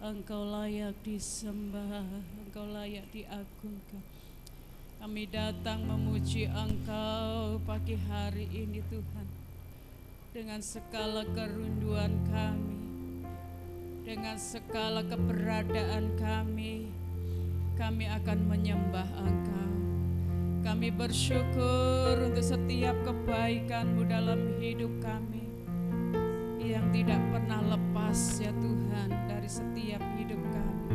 Engkau layak disembah, Engkau layak diagungkan. Kami datang memuji Engkau pagi hari ini Tuhan. Dengan segala kerinduan kami, dengan segala keberadaan kami akan menyembah Engkau. Kami bersyukur untuk setiap kebaikan-Mu dalam hidup kami yang tidak pernah lepas ya Tuhan dari setiap hidup kami.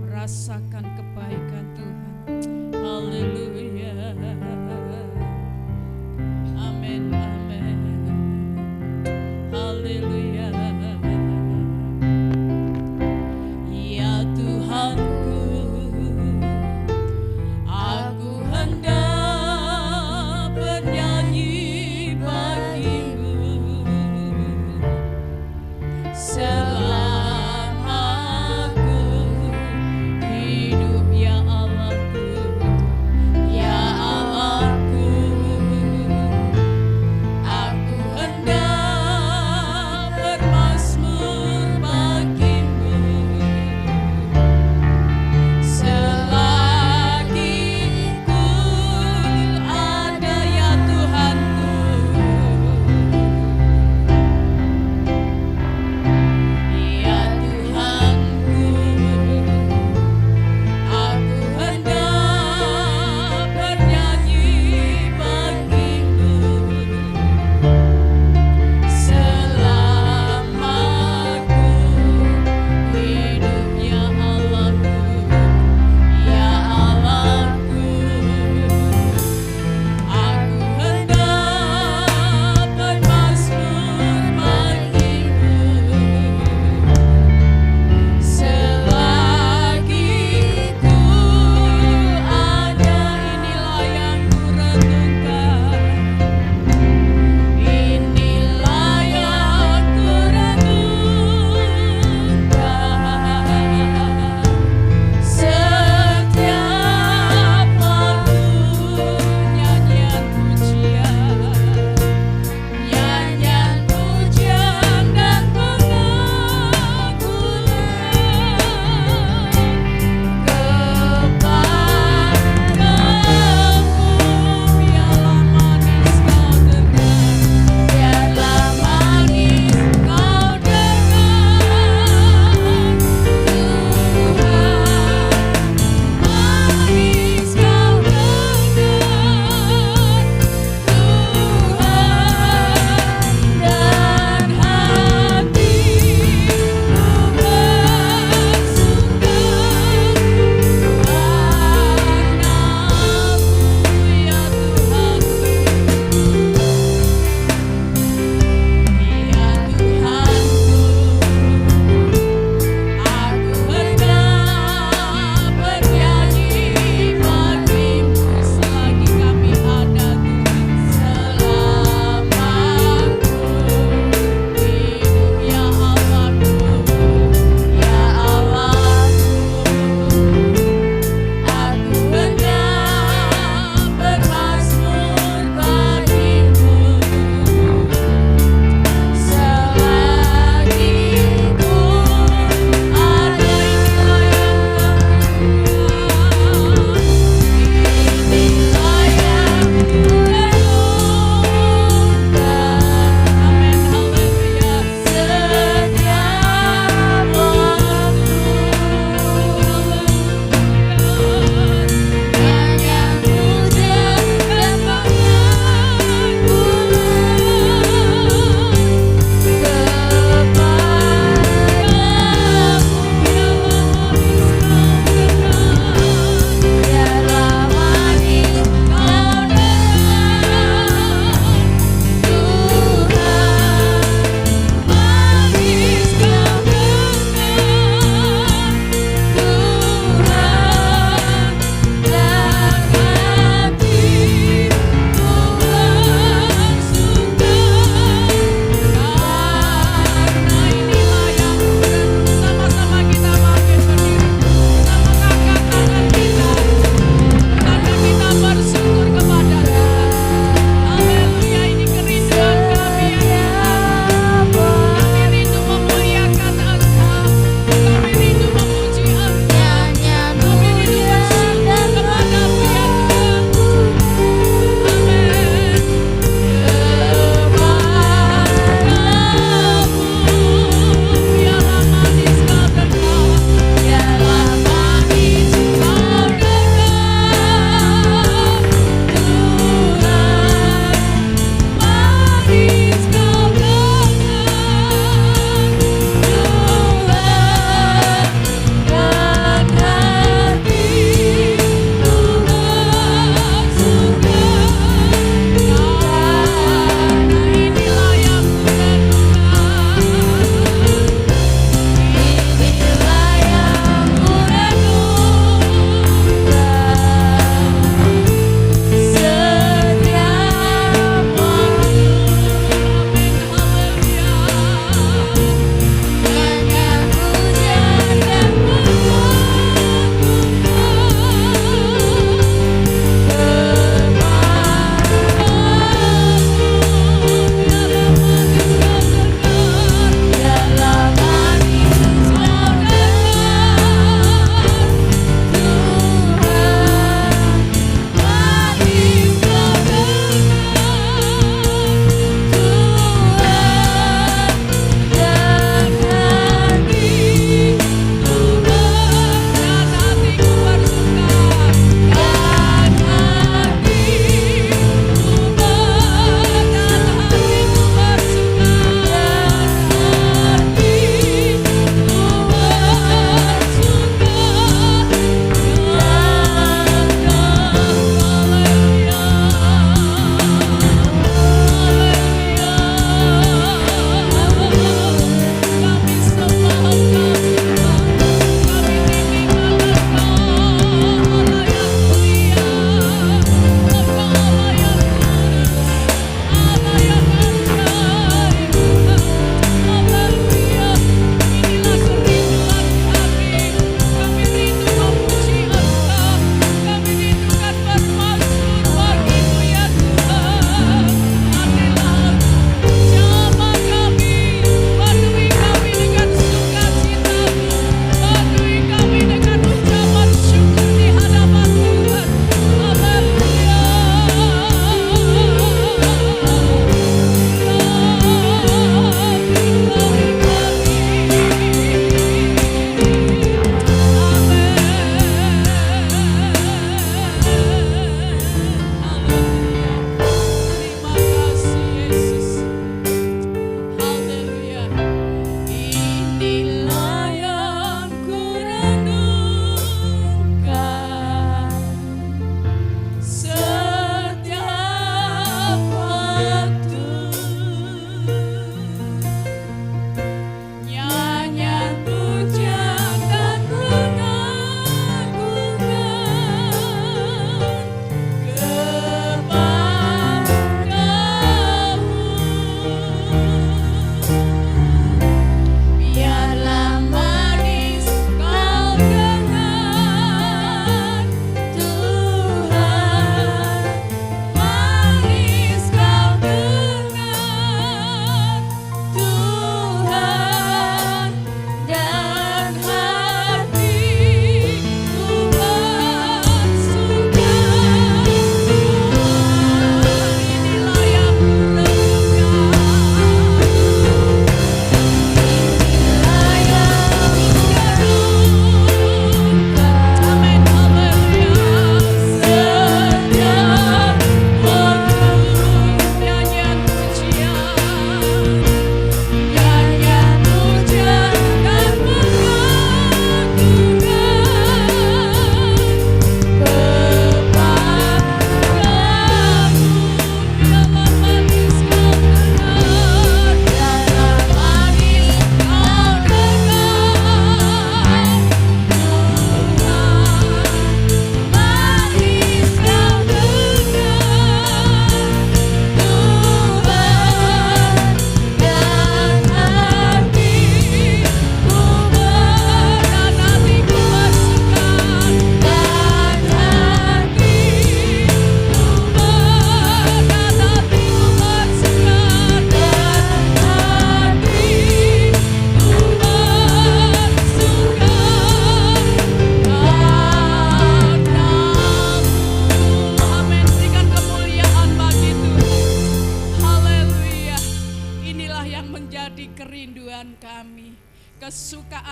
Merasakan kebaikan Tuhan. Haleluya. Amin, amin. Haleluya. Ya Tuhanku, aku hendak bernyanyi bagimu selama aku hidup.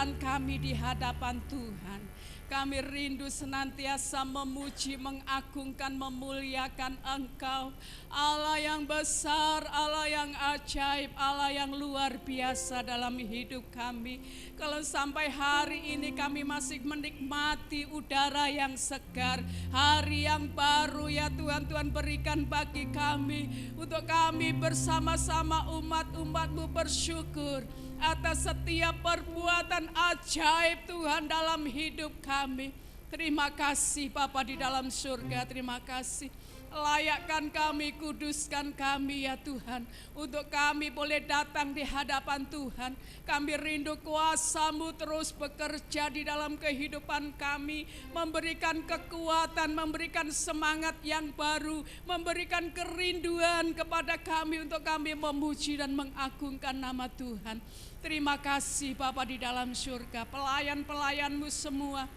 pekerjaan kami di hadapan Tuhan. Kami rindu senantiasa memuji, mengagungkan, memuliakan Engkau, Allah yang besar, Allah yang ajaib, Allah yang luar biasa dalam hidup kami. Kalau sampai hari ini kami masih menikmati udara yang segar, hari yang baru ya Tuhan, Tuhan berikan bagi kami, untuk kami bersama-sama umat-umat-Mu bersyukur atas setiap perbuatan ajaib Tuhan dalam hidup kami. Terima kasih Bapa di dalam surga, terima kasih. Layakkan kami, kuduskan kami ya Tuhan, untuk kami boleh datang di hadapan Tuhan. Kami rindu kuasa-Mu terus bekerja di dalam kehidupan kami, memberikan kekuatan, memberikan semangat yang baru, memberikan kerinduan kepada kami untuk kami memuji dan mengagungkan nama Tuhan. Terima kasih Bapa di dalam surga, pelayan-pelayan-Mu semua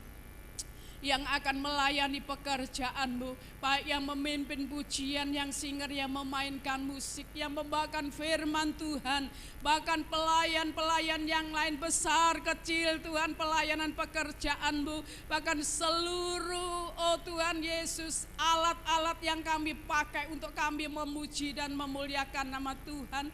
yang akan melayani pekerjaan-Mu, baik yang memimpin pujian, yang singer, yang memainkan musik, yang membawakan firman Tuhan, bahkan pelayan-pelayan yang lain besar kecil Tuhan, pelayanan pekerjaan-Mu, bahkan seluruh oh Tuhan Yesus, alat-alat yang kami pakai untuk kami memuji dan memuliakan nama Tuhan,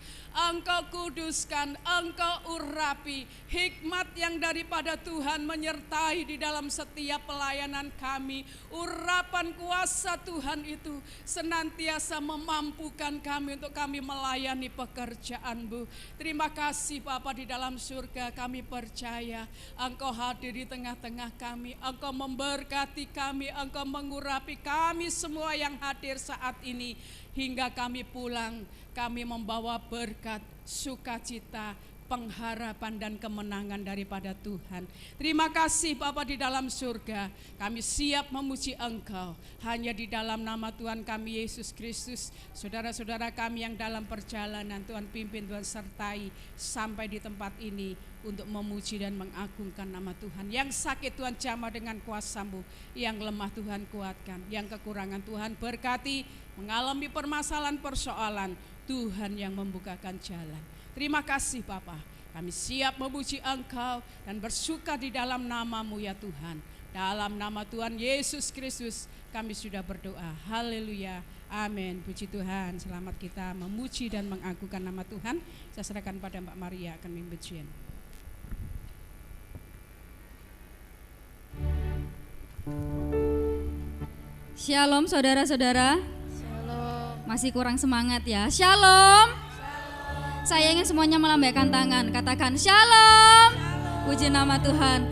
Engkau kuduskan, Engkau urapi, hikmat yang daripada Tuhan menyertai di dalam setiap pelayanan kami. Urapan kuasa Tuhan itu senantiasa memampukan kami untuk kami melayani pekerjaan-Mu. Terima kasih Bapa di dalam surga, kami percaya Engkau hadir di tengah-tengah kami, Engkau memberkati kami, Engkau mengurapi kami semua yang hadir saat ini. Hingga kami pulang, kami membawa berkat, sukacita, pengharapan dan kemenangan daripada Tuhan. Terima kasih Bapa di dalam surga, kami siap memuji Engkau hanya di dalam nama Tuhan kami Yesus Kristus. Saudara-saudara kami yang dalam perjalanan, Tuhan pimpin, Tuhan sertai sampai di tempat ini untuk memuji dan mengagungkan nama Tuhan. Yang sakit Tuhan jamah dengan kuasa-Mu, yang lemah Tuhan kuatkan, yang kekurangan Tuhan berkati, mengalami permasalahan persoalan, Tuhan yang membukakan jalan. Terima kasih Bapa, kami siap memuji Engkau dan bersuka di dalam nama-Mu ya Tuhan. Dalam nama Tuhan Yesus Kristus kami sudah berdoa. Haleluya, amin. Puji Tuhan. Selamat kita memuji dan mengagungkan nama Tuhan. Saya serahkan pada Mbak Maria akan memimpin pujian. Shalom saudara-saudara. Shalom. Masih kurang semangat ya. Shalom. Saya ingin semuanya melambaikan tangan, katakan shalom. Puji nama Tuhan.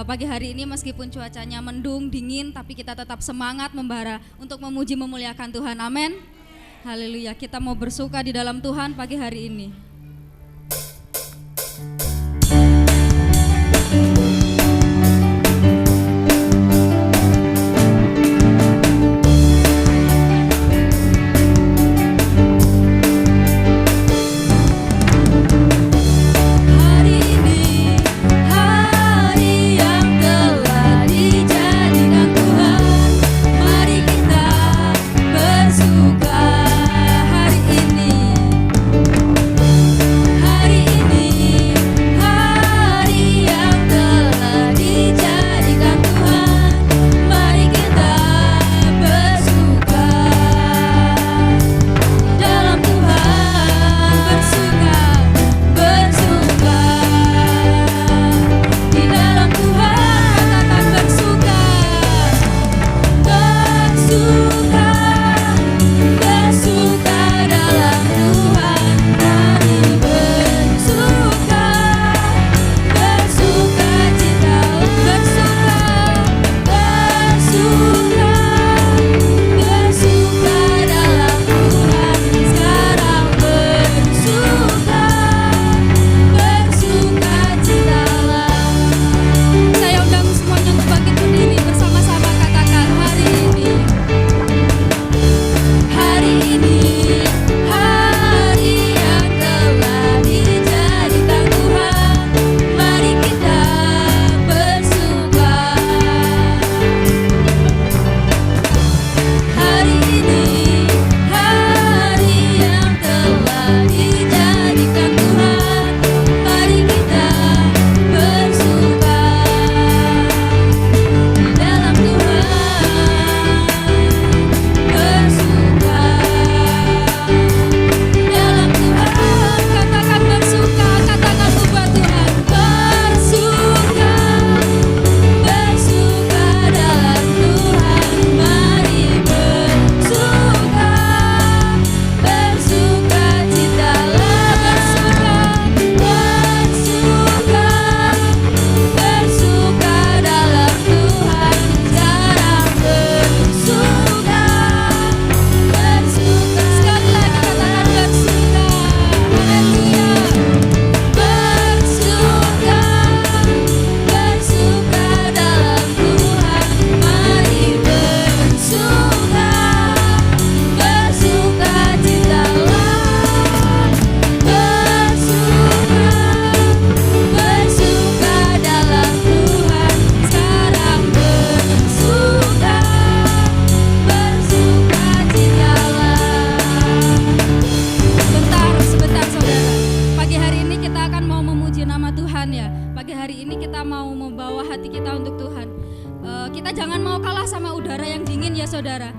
Pagi hari ini meskipun cuacanya mendung, dingin, tapi kita tetap semangat membara untuk memuji memuliakan Tuhan. Amin. Haleluya. Kita mau bersuka di dalam Tuhan pagi hari ini. Bersuka hari ini. mau membawa hati kita untuk Tuhan. Kita jangan mau kalah sama udara yang dingin ya saudara.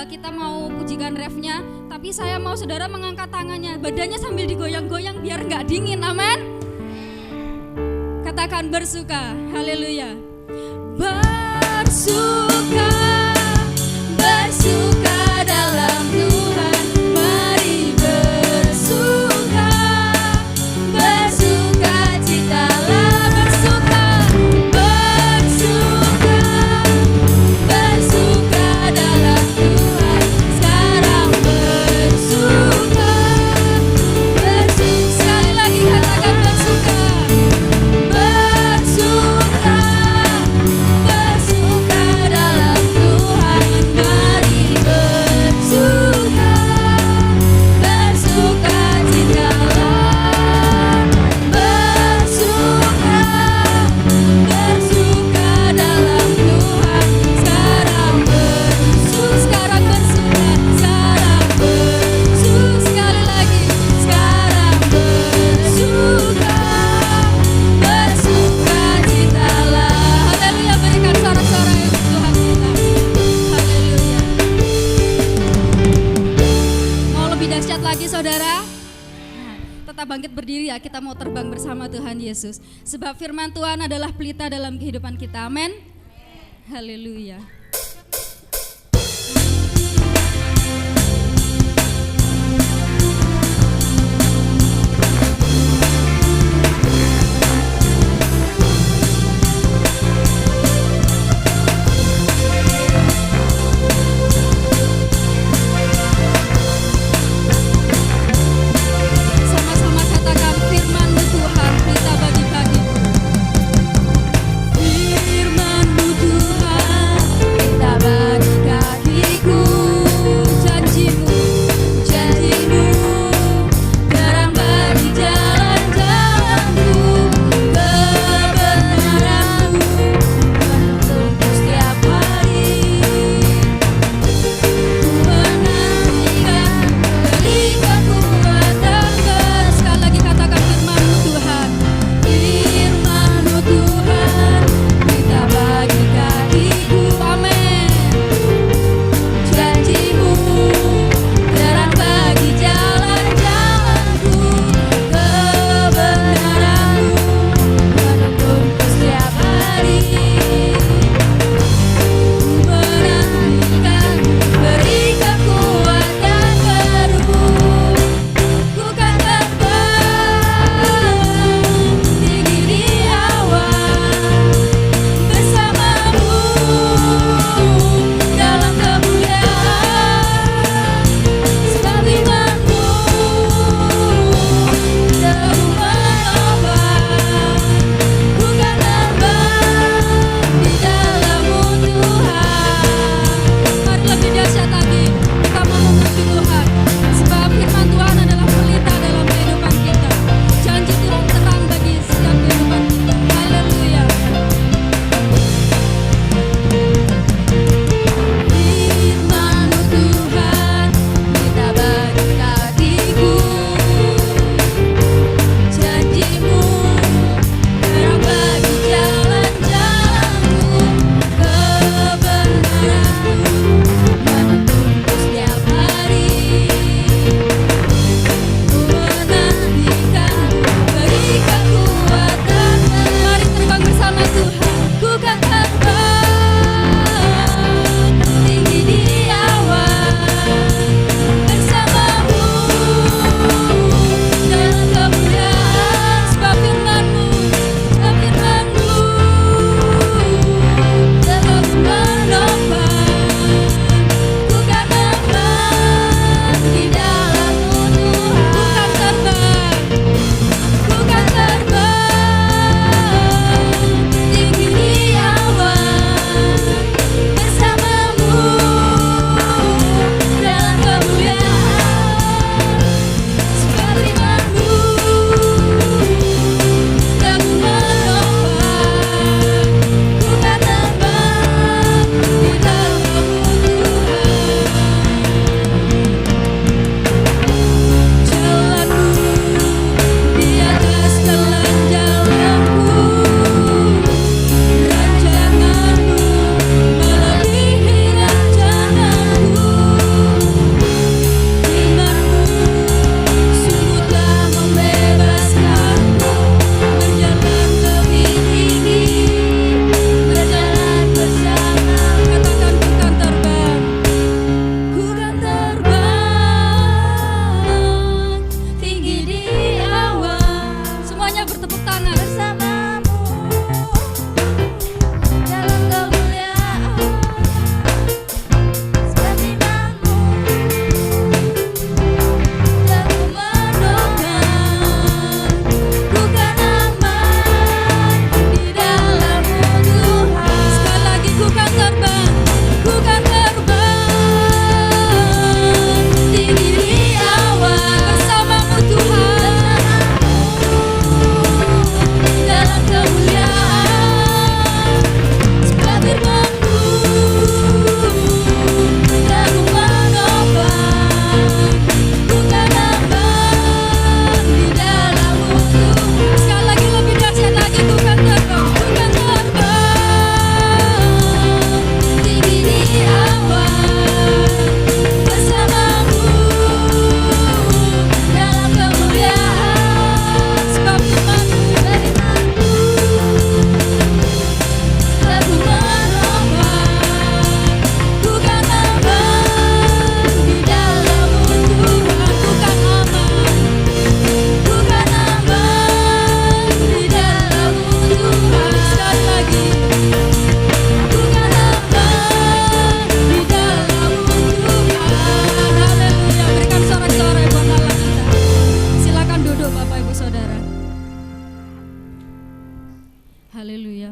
Kita mau pujikan refnya, tapi saya mau saudara mengangkat tangannya, badannya sambil digoyang-goyang biar nggak dingin, amin. Katakan bersuka, haleluya. Bersuka, bersuka dalam Tuhan, mari bersuka, bersuka citalah, bersuka, bersuka, bersuka dalam Tuhan, sekarang bersuka, bersuka, sekali lagi katakan bersuka, bersuka, bersuka dalam Tuhan, mari bersuka, bersuka citalah, bersuka, bersuka dalam Tuhan, sekarang bersuka, sekarang bersuka, sekarang bersuka, sekali lagi, sekarang bersuka, bersuka citalah. Haleluya, berikan sorak-sorai untuk Tuhan kita. Haleluya. Mau lebih dahsyat lagi saudara? Nah, tetap bangkit berdiri ya, kita mau terbang bersama Tuhan Yesus. Sebab firman Tuhan adalah pelita dalam kehidupan kita, amin. Haleluya. Sama-sama katakan firman-Mu Tuhan, pelita bagi-bagiku. Firman-Mu Tuhan, pelita bagi kakiku.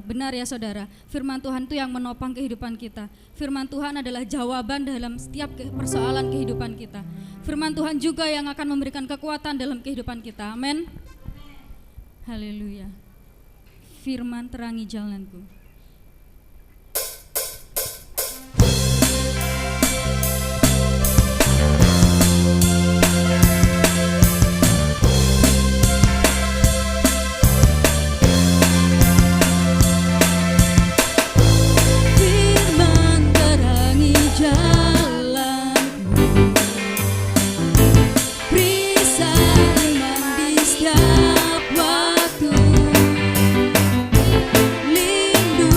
Benar ya saudara, firman Tuhan itu yang menopang kehidupan kita. Firman Tuhan adalah jawaban dalam setiap persoalan kehidupan kita. Firman Tuhan juga yang akan memberikan kekuatan dalam kehidupan kita. Amin. Haleluya. Firman terangi jalanku. Rindu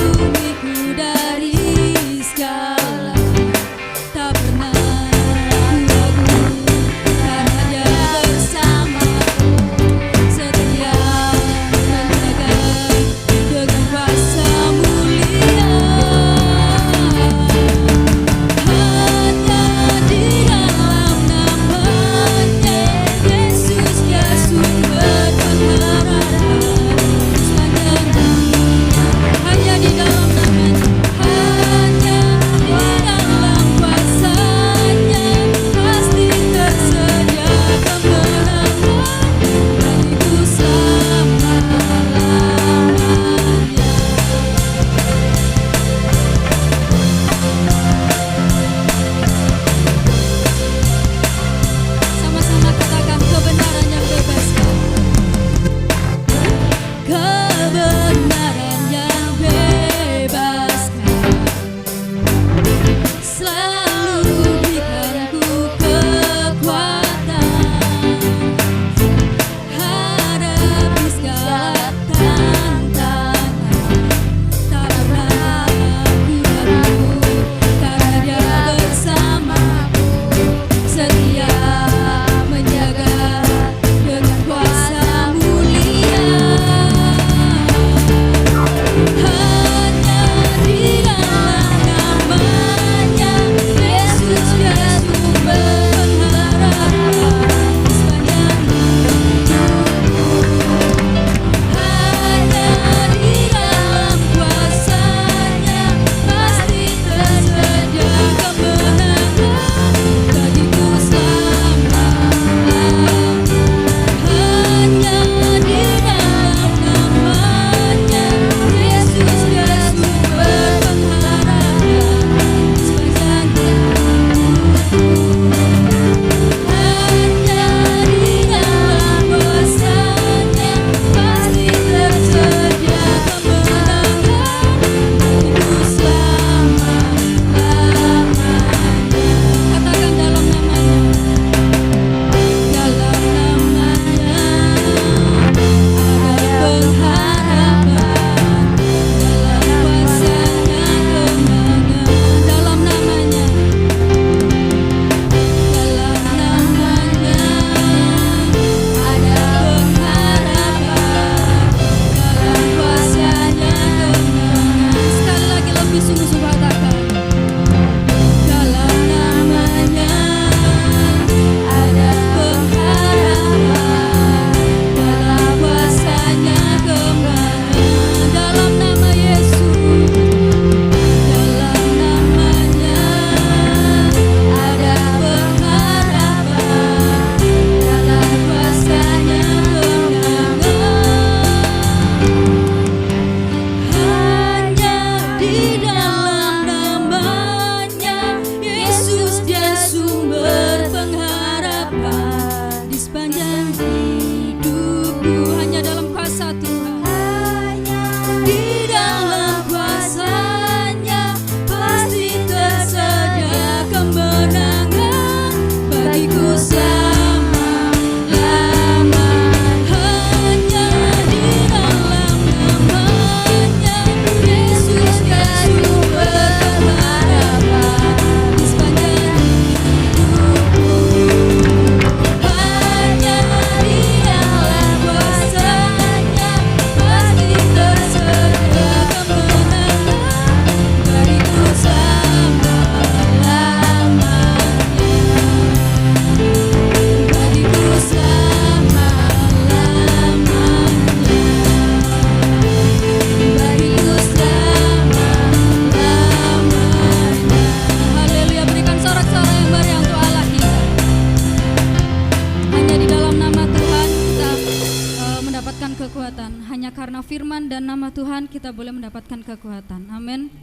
kita boleh mendapatkan kekuatan. Amin.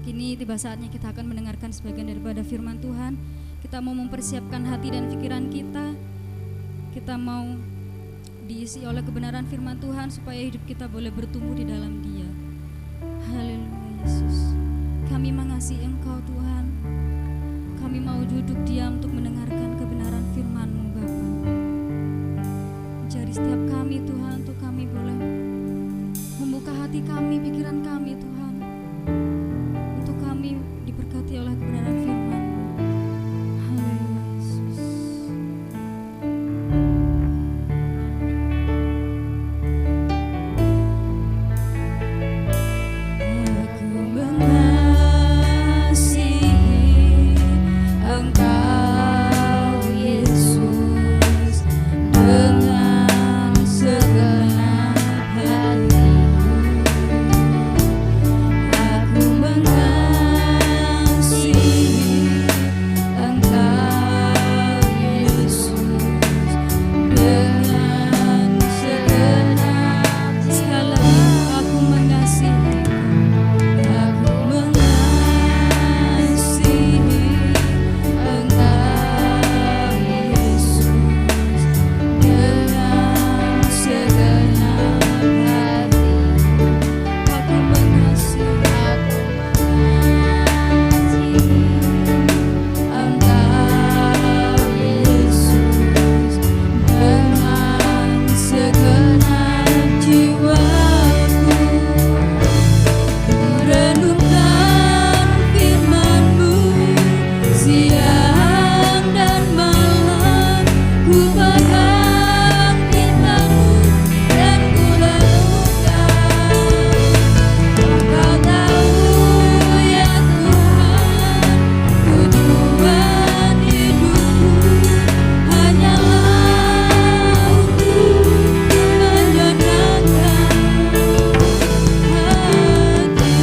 Kini tiba saatnya kita akan mendengarkan sebagian daripada firman Tuhan. Kita mau mempersiapkan hati dan pikiran kita. Kita mau diisi oleh kebenaran firman Tuhan supaya hidup kita boleh bertumbuh di dalam Dia. Haleluya Yesus. Kami mengasihi Engkau Tuhan. Kami mau duduk diam untuk mendengarkan kebenaran firman-Mu Bapa. Jari setiap kami Tuhan, untuk kami boleh membuka hati kami, pikiran kami Tuhan, untuk kami diberkati oleh kebenaran firman-Mu. Haleluya Yesus. Aku mengasihi Engkau Yesus dengan segenap hatiku. Aku mengasihi Engkau Yesus dengan segenap. Sekali lagi, aku mengasihi. Aku mengasihi Engkau Yesus dengan segenap hati. Aku mengasihi. Engkau Yesus dengan segenap jiwaku. Renungkan firman-Mu siang dan malam, ku pegang tinta-Mu dan ku lakukan. Engkau tahu ya Tuhan, tujuan hidupku hanyalah untuk menyenangkan hati.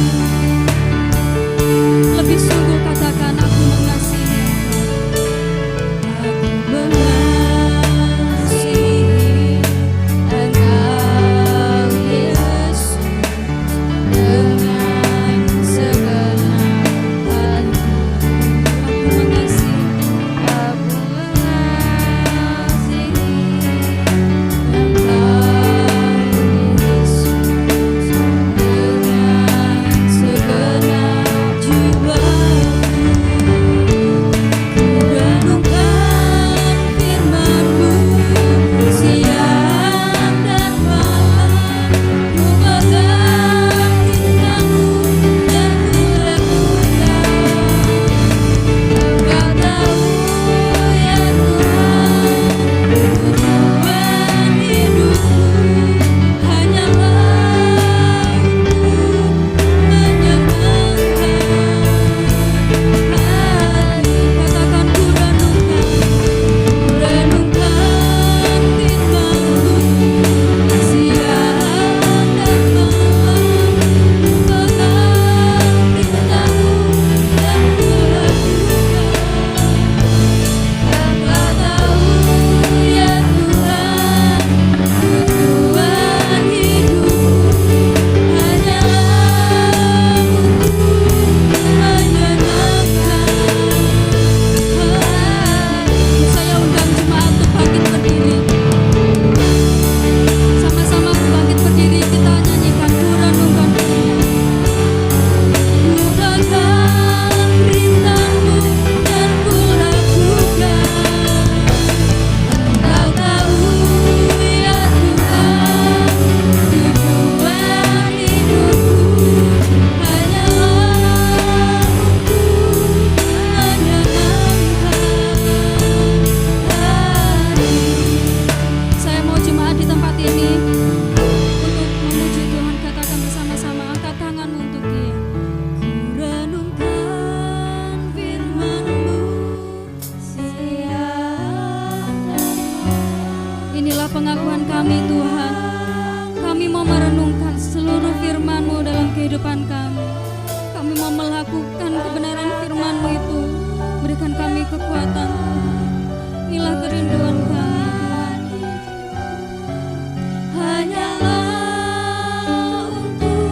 Lebih sungguh katakan, aku mengasihi Engkau. Aku mengasihi Engkau Yesus dengan segenap hati. Aku mengasihi. Aku mengasihi Engkau Yesus dengan segenap jiwaku. Ku renungkan firman-Mu siang dan malam, ku pegang tinta-Mu dan ku lakukan. Engkau tahu ya Tuhan, tujuan hidupku hanyalah untuk menyenangkan hati. Katakan, ku renungkan firman-Mu siang dan malam, ku pegang tinta-Mu dan ku lakukan. Engkau tahu ya Tuhan, tujuan hidupku hanyalah untuk menyenangkan hati. Saya undang jemaat untuk bangkit berdiri. Sama-sama bangkit berdiri, kita nyanyikan, ku renungkan firman-Mu. Ku pegang perintah-Mu dan ku lakukan. Engkau tahu ya Tuhan, tujuan hidupku hanyalah untuk menyenangkan hati. Saya mau jemaat di tempat ini untuk memuji Tuhan. Katakan bersama-sama, angkat tanganmu untuk Dia. Ku renungkan firman-Mu siang dan malam. Inilah pengakuan kami Tuhan. Kami mau merenungkan seluruh firman-Mu dalam kehidupan kami. Kami mau melakukan kebenaran firman-Mu itu. Berikan kami kekuatan. Inilah kerinduan kami Tuhan. Hanyalah untuk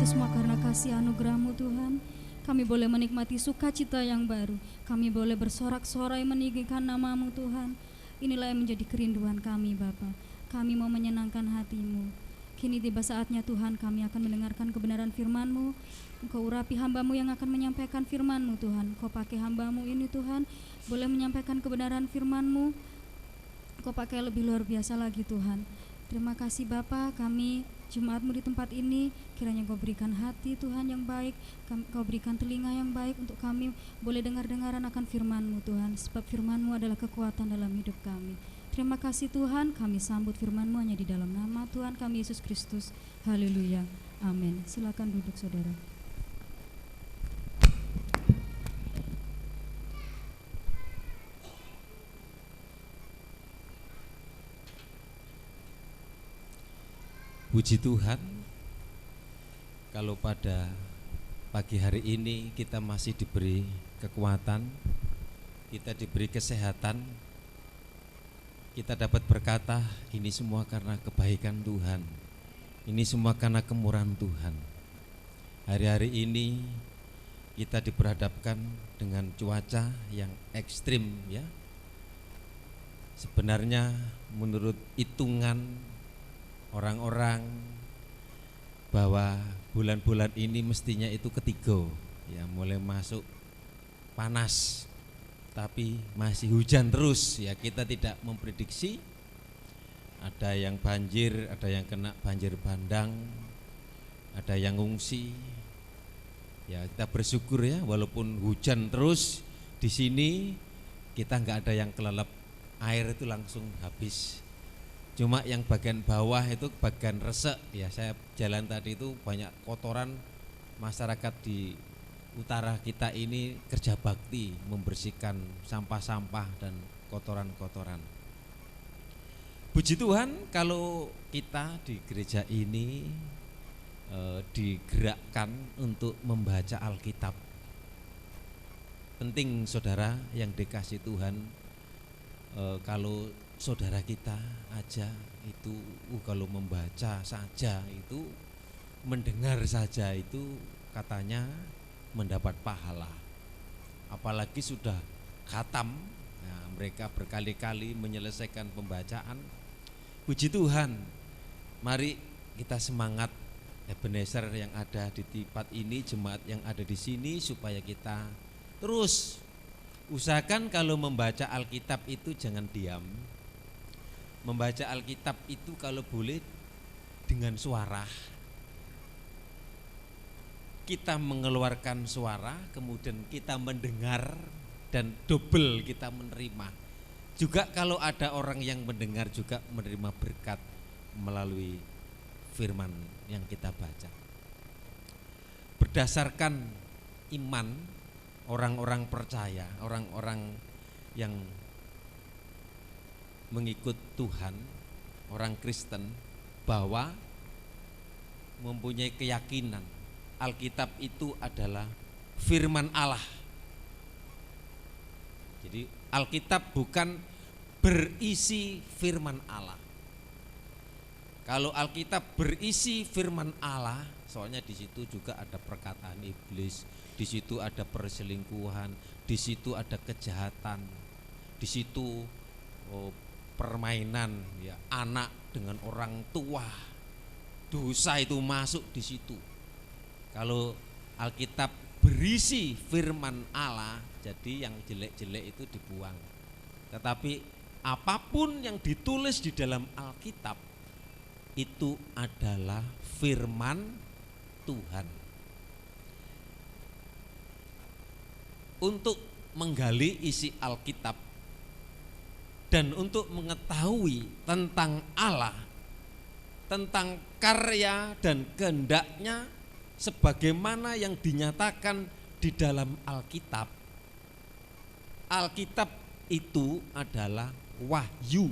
Itu semua karena kasih anugerah-Mu Tuhan. Kami boleh menikmati sukacita yang baru. Kami boleh bersorak-sorai meninggikan nama-Mu Tuhan. Inilah yang menjadi kerinduan kami Bapa. Kami mau menyenangkan hati-Mu. Kini tiba saatnya Tuhan, kami akan mendengarkan kebenaran firman-Mu. Engkau urapi hamba-Mu yang akan menyampaikan firman-Mu Tuhan. Kau pakai hamba-Mu ini Tuhan, boleh menyampaikan kebenaran firman-Mu. Kau pakai lebih luar biasa lagi Tuhan. Terima kasih Bapa, kami jemaat-Mu di tempat ini, kiranya Kau berikan hati Tuhan yang baik, Kau berikan telinga yang baik untuk kami boleh dengar-dengaran akan firman-Mu Tuhan, sebab firman-Mu adalah kekuatan dalam hidup kami. Terima kasih Tuhan, kami sambut firman-Mu hanya di dalam nama Tuhan kami Yesus Kristus. Haleluya, amin. Silakan duduk saudara. Puji Tuhan, kalau pada pagi hari ini kita masih diberi kekuatan, kita diberi kesehatan, kita dapat berkata ini semua karena kebaikan Tuhan, ini semua karena kemurahan Tuhan. Hari-hari ini kita diperhadapkan dengan cuaca yang ekstrim ya. Sebenarnya menurut hitungan orang-orang bahwa bulan-bulan ini mestinya itu ketiga ya, mulai masuk panas tapi masih hujan terus ya. Kita tidak memprediksi, ada yang banjir, ada yang kena banjir bandang, ada yang ngungsi ya. Kita bersyukur ya, walaupun hujan terus di sini kita nggak ada yang kelelep, air itu langsung habis. Cuma yang bagian bawah itu bagian resek ya. Saya jalan tadi itu banyak kotoran. Masyarakat di utara kita ini kerja bakti membersihkan sampah-sampah dan kotoran-kotoran. Puji Tuhan kalau kita di gereja ini digerakkan untuk membaca Alkitab. Penting saudara yang dikasih Tuhan, kalau saudara kita aja itu kalau membaca saja itu, mendengar saja itu katanya mendapat pahala. Apalagi sudah khatam, nah, mereka berkali-kali menyelesaikan pembacaan. Puji Tuhan, mari kita semangat Ebenezer yang ada di tempat ini, jemaat yang ada di sini, supaya kita terus usahakan kalau membaca Alkitab itu jangan diam. Membaca Alkitab itu kalau boleh dengan suara. Kita mengeluarkan suara, kemudian kita mendengar, dan double kita menerima. Juga kalau ada orang yang mendengar juga menerima berkat melalui firman yang kita baca. Berdasarkan iman orang-orang percaya, orang-orang yang mengikut Tuhan, orang Kristen, bahwa mempunyai keyakinan Alkitab itu adalah firman Allah. Jadi Alkitab bukan berisi firman Allah. Kalau Alkitab berisi firman Allah, soalnya di situ juga ada perkataan iblis, di situ ada perselingkuhan, di situ ada kejahatan, di situ permainan ya, anak dengan orang tua, dosa itu masuk di situ. Kalau Alkitab berisi firman Allah, jadi yang jelek-jelek itu dibuang. Tetapi apapun yang ditulis di dalam Alkitab itu adalah firman Tuhan. Untuk menggali isi Alkitab dan untuk mengetahui tentang Allah, tentang karya dan kehendaknya sebagaimana yang dinyatakan di dalam Alkitab. Alkitab itu adalah wahyu,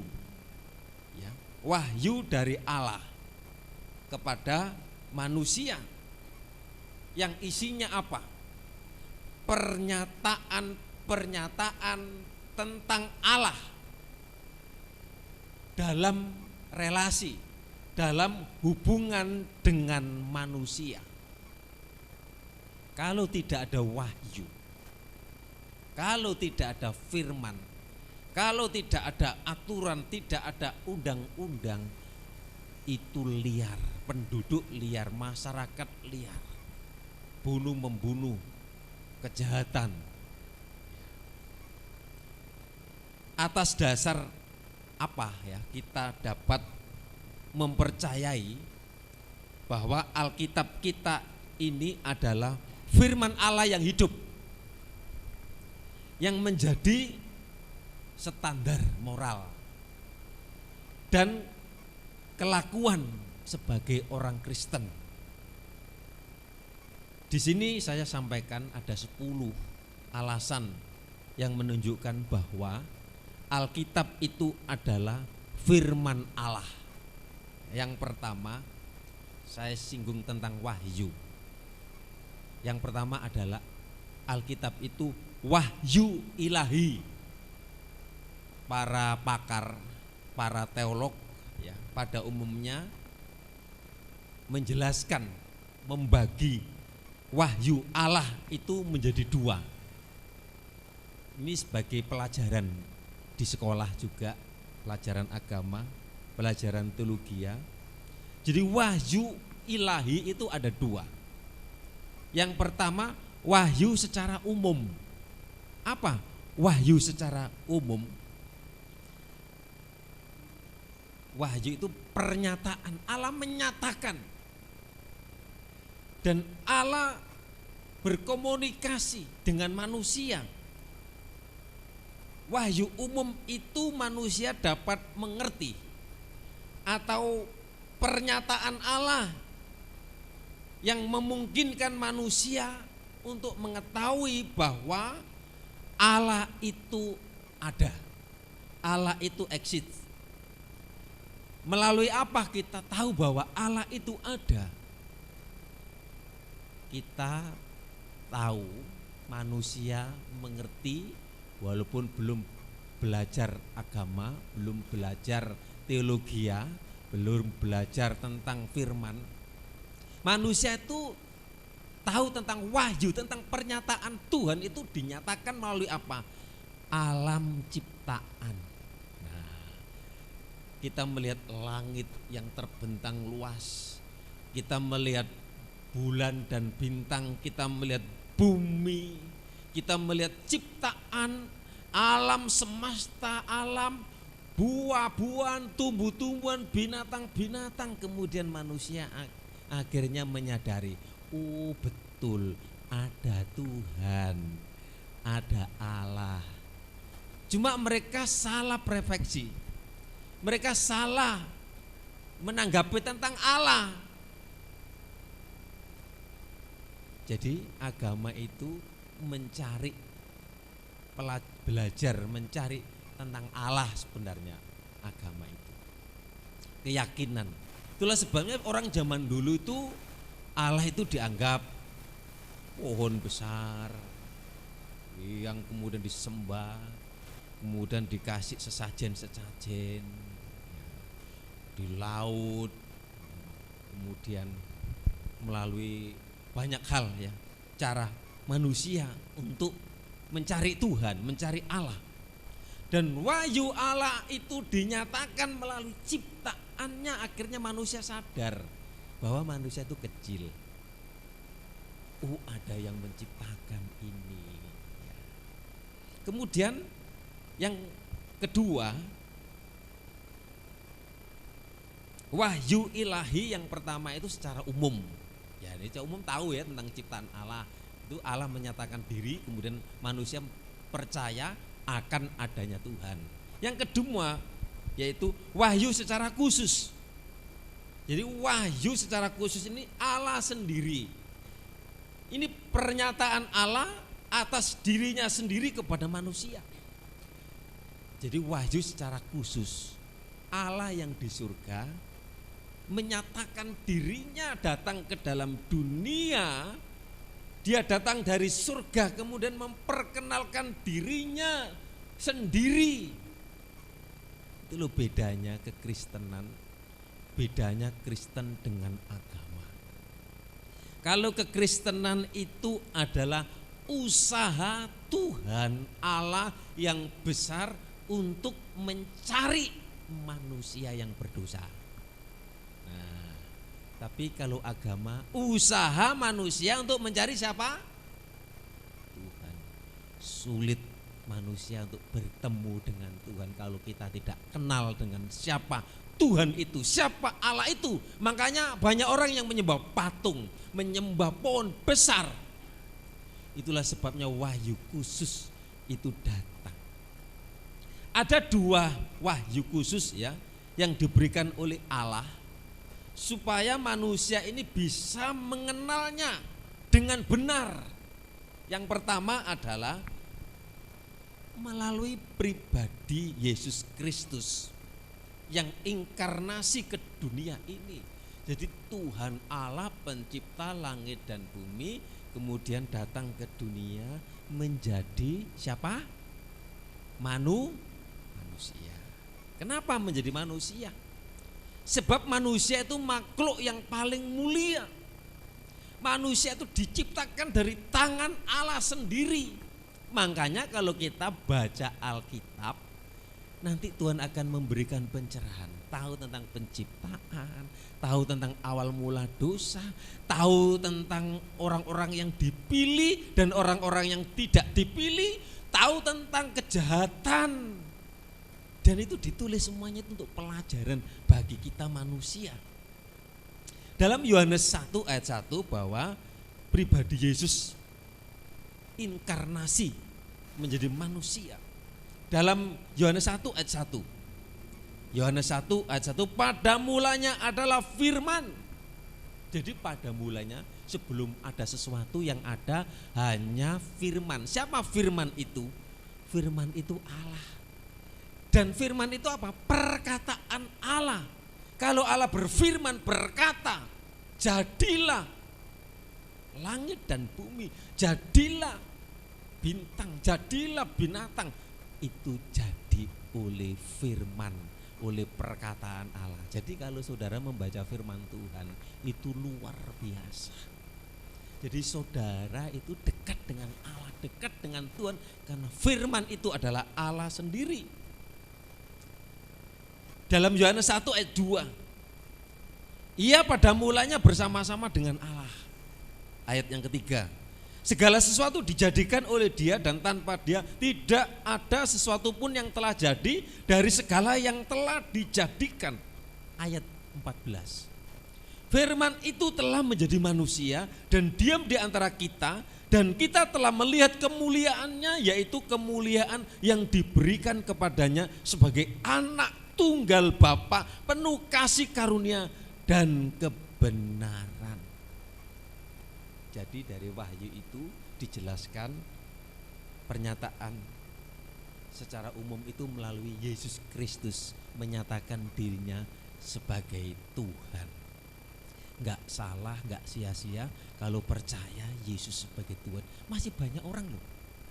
ya, wahyu dari Allah kepada manusia, yang isinya apa? Pernyataan tentang Allah dalam relasi, dalam hubungan dengan manusia. kalau tidak ada wahyu, kalau tidak ada firman, kalau tidak ada aturan, tidak ada undang-undang, itu liar, penduduk liar, masyarakat liar, bunuh membunuh, kejahatan. Atas dasar apa ya kita dapat mempercayai bahwa Alkitab kita ini adalah firman Allah yang hidup, yang menjadi standar moral dan kelakuan sebagai orang Kristen. Di sini saya sampaikan ada 10 alasan yang menunjukkan bahwa Alkitab itu adalah firman Allah. Yang pertama, saya singgung tentang wahyu. Yang pertama adalah Alkitab itu wahyu ilahi. Para pakar, para teolog ya, pada umumnya menjelaskan, membagi wahyu Allah itu menjadi 2. Ini sebagai pelajaran di sekolah juga, pelajaran agama, pelajaran teologi. Jadi wahyu ilahi itu ada 2. Yang pertama, wahyu secara umum. Apa wahyu secara umum? Wahyu itu pernyataan Allah, menyatakan, dan Allah berkomunikasi dengan manusia. Wahyu umum itu manusia dapat mengerti, atau pernyataan Allah yang memungkinkan manusia untuk mengetahui bahwa Allah itu ada, Allah itu eksis. Melalui apa kita tahu bahwa Allah itu ada? Kita tahu, manusia mengerti, walaupun belum belajar agama, belum belajar teologi, belum belajar tentang firman. Manusia itu tahu tentang wahyu, tentang pernyataan Tuhan itu dinyatakan melalui apa? Alam ciptaan. Nah, kita melihat langit yang terbentang luas, kita melihat bulan dan bintang, kita melihat bumi, kita melihat ciptaan alam semesta, alam buah-buahan, tumbuh-tumbuhan, binatang-binatang. Kemudian manusia akhirnya menyadari, oh betul ada Tuhan, ada Allah. Cuma mereka salah persepsi, mereka salah menanggapi tentang Allah. Jadi agama itu mencari, belajar mencari tentang Allah sebenarnya. Agama itu keyakinan. Itulah sebabnya orang zaman dulu itu Allah itu dianggap pohon besar yang kemudian disembah, kemudian dikasih sesajen-sesajen di laut, kemudian melalui banyak hal ya, cara manusia untuk mencari Tuhan, mencari Allah. Dan wahyu Allah itu dinyatakan melalui ciptaannya. Akhirnya manusia sadar bahwa manusia itu kecil. Oh, ada yang menciptakan ini. Kemudian yang kedua, wahyu ilahi yang pertama itu secara umum. Ya, ini secara umum tahu ya tentang ciptaan Allah. Itu Allah menyatakan diri, kemudian manusia percaya akan adanya Tuhan. Yang kedua yaitu wahyu secara khusus. Jadi wahyu secara khusus ini Allah sendiri. Ini pernyataan Allah atas dirinya sendiri kepada manusia. Jadi wahyu secara khusus, Allah yang di surga menyatakan dirinya datang ke dalam dunia. Dia datang dari surga kemudian memperkenalkan dirinya sendiri. Itu loh bedanya kekristenan, bedanya Kristen dengan agama. Kalau kekristenan itu adalah usaha Tuhan Allah yang besar untuk mencari manusia yang berdosa. Nah, tapi kalau agama, usaha manusia untuk mencari siapa? Tuhan. Sulit manusia untuk bertemu dengan Tuhan kalau kita tidak kenal dengan siapa Tuhan itu, siapa Allah itu. Makanya banyak orang yang menyembah patung, menyembah pohon besar. Itulah sebabnya wahyu khusus itu datang. Ada 2 wahyu khusus ya yang diberikan oleh Allah supaya manusia ini bisa mengenalnya dengan benar. Yang pertama adalah melalui pribadi Yesus Kristus yang inkarnasi ke dunia ini. Jadi Tuhan Allah pencipta langit dan bumi kemudian datang ke dunia menjadi siapa? Manusia. Kenapa menjadi manusia? Sebab manusia itu makhluk yang paling mulia. Manusia itu diciptakan dari tangan Allah sendiri. Makanya kalau kita baca Alkitab, nanti Tuhan akan memberikan pencerahan, tahu tentang penciptaan, tahu tentang awal mula dosa, tahu tentang orang-orang yang dipilih dan orang-orang yang tidak dipilih, tahu tentang kejahatan. Dan itu ditulis semuanya itu untuk pelajaran bagi kita manusia. Dalam Yohanes 1 ayat 1 bahwa pribadi Yesus inkarnasi menjadi manusia. Dalam Yohanes 1 ayat 1. Yohanes 1 ayat 1, pada mulanya adalah firman. Jadi pada mulanya sebelum ada sesuatu yang ada hanya firman. Siapa firman itu? Firman itu Allah. Dan firman itu apa? Perkataan Allah. Kalau Allah berfirman berkata, jadilah langit dan bumi, jadilah bintang, jadilah binatang. Itu jadi oleh firman, oleh perkataan Allah. Jadi kalau saudara membaca firman Tuhan itu luar biasa. Jadi saudara itu dekat dengan Allah, dekat dengan Tuhan karena firman itu adalah Allah sendiri. Dalam Yohanes 1 ayat 2, ia pada mulanya bersama-sama dengan Allah. Ayat yang ketiga, segala sesuatu dijadikan oleh Dia dan tanpa Dia tidak ada sesuatu pun yang telah jadi dari segala yang telah dijadikan. Ayat 14. Firman itu telah menjadi manusia dan diam di antara kita dan kita telah melihat kemuliaannya, yaitu kemuliaan yang diberikan kepadanya sebagai anak tunggal Bapa, penuh kasih karunia dan kebenaran. Jadi dari wahyu itu dijelaskan pernyataan secara umum itu melalui Yesus Kristus menyatakan dirinya sebagai Tuhan. Enggak salah, enggak sia-sia kalau percaya Yesus sebagai Tuhan. Masih banyak orang loh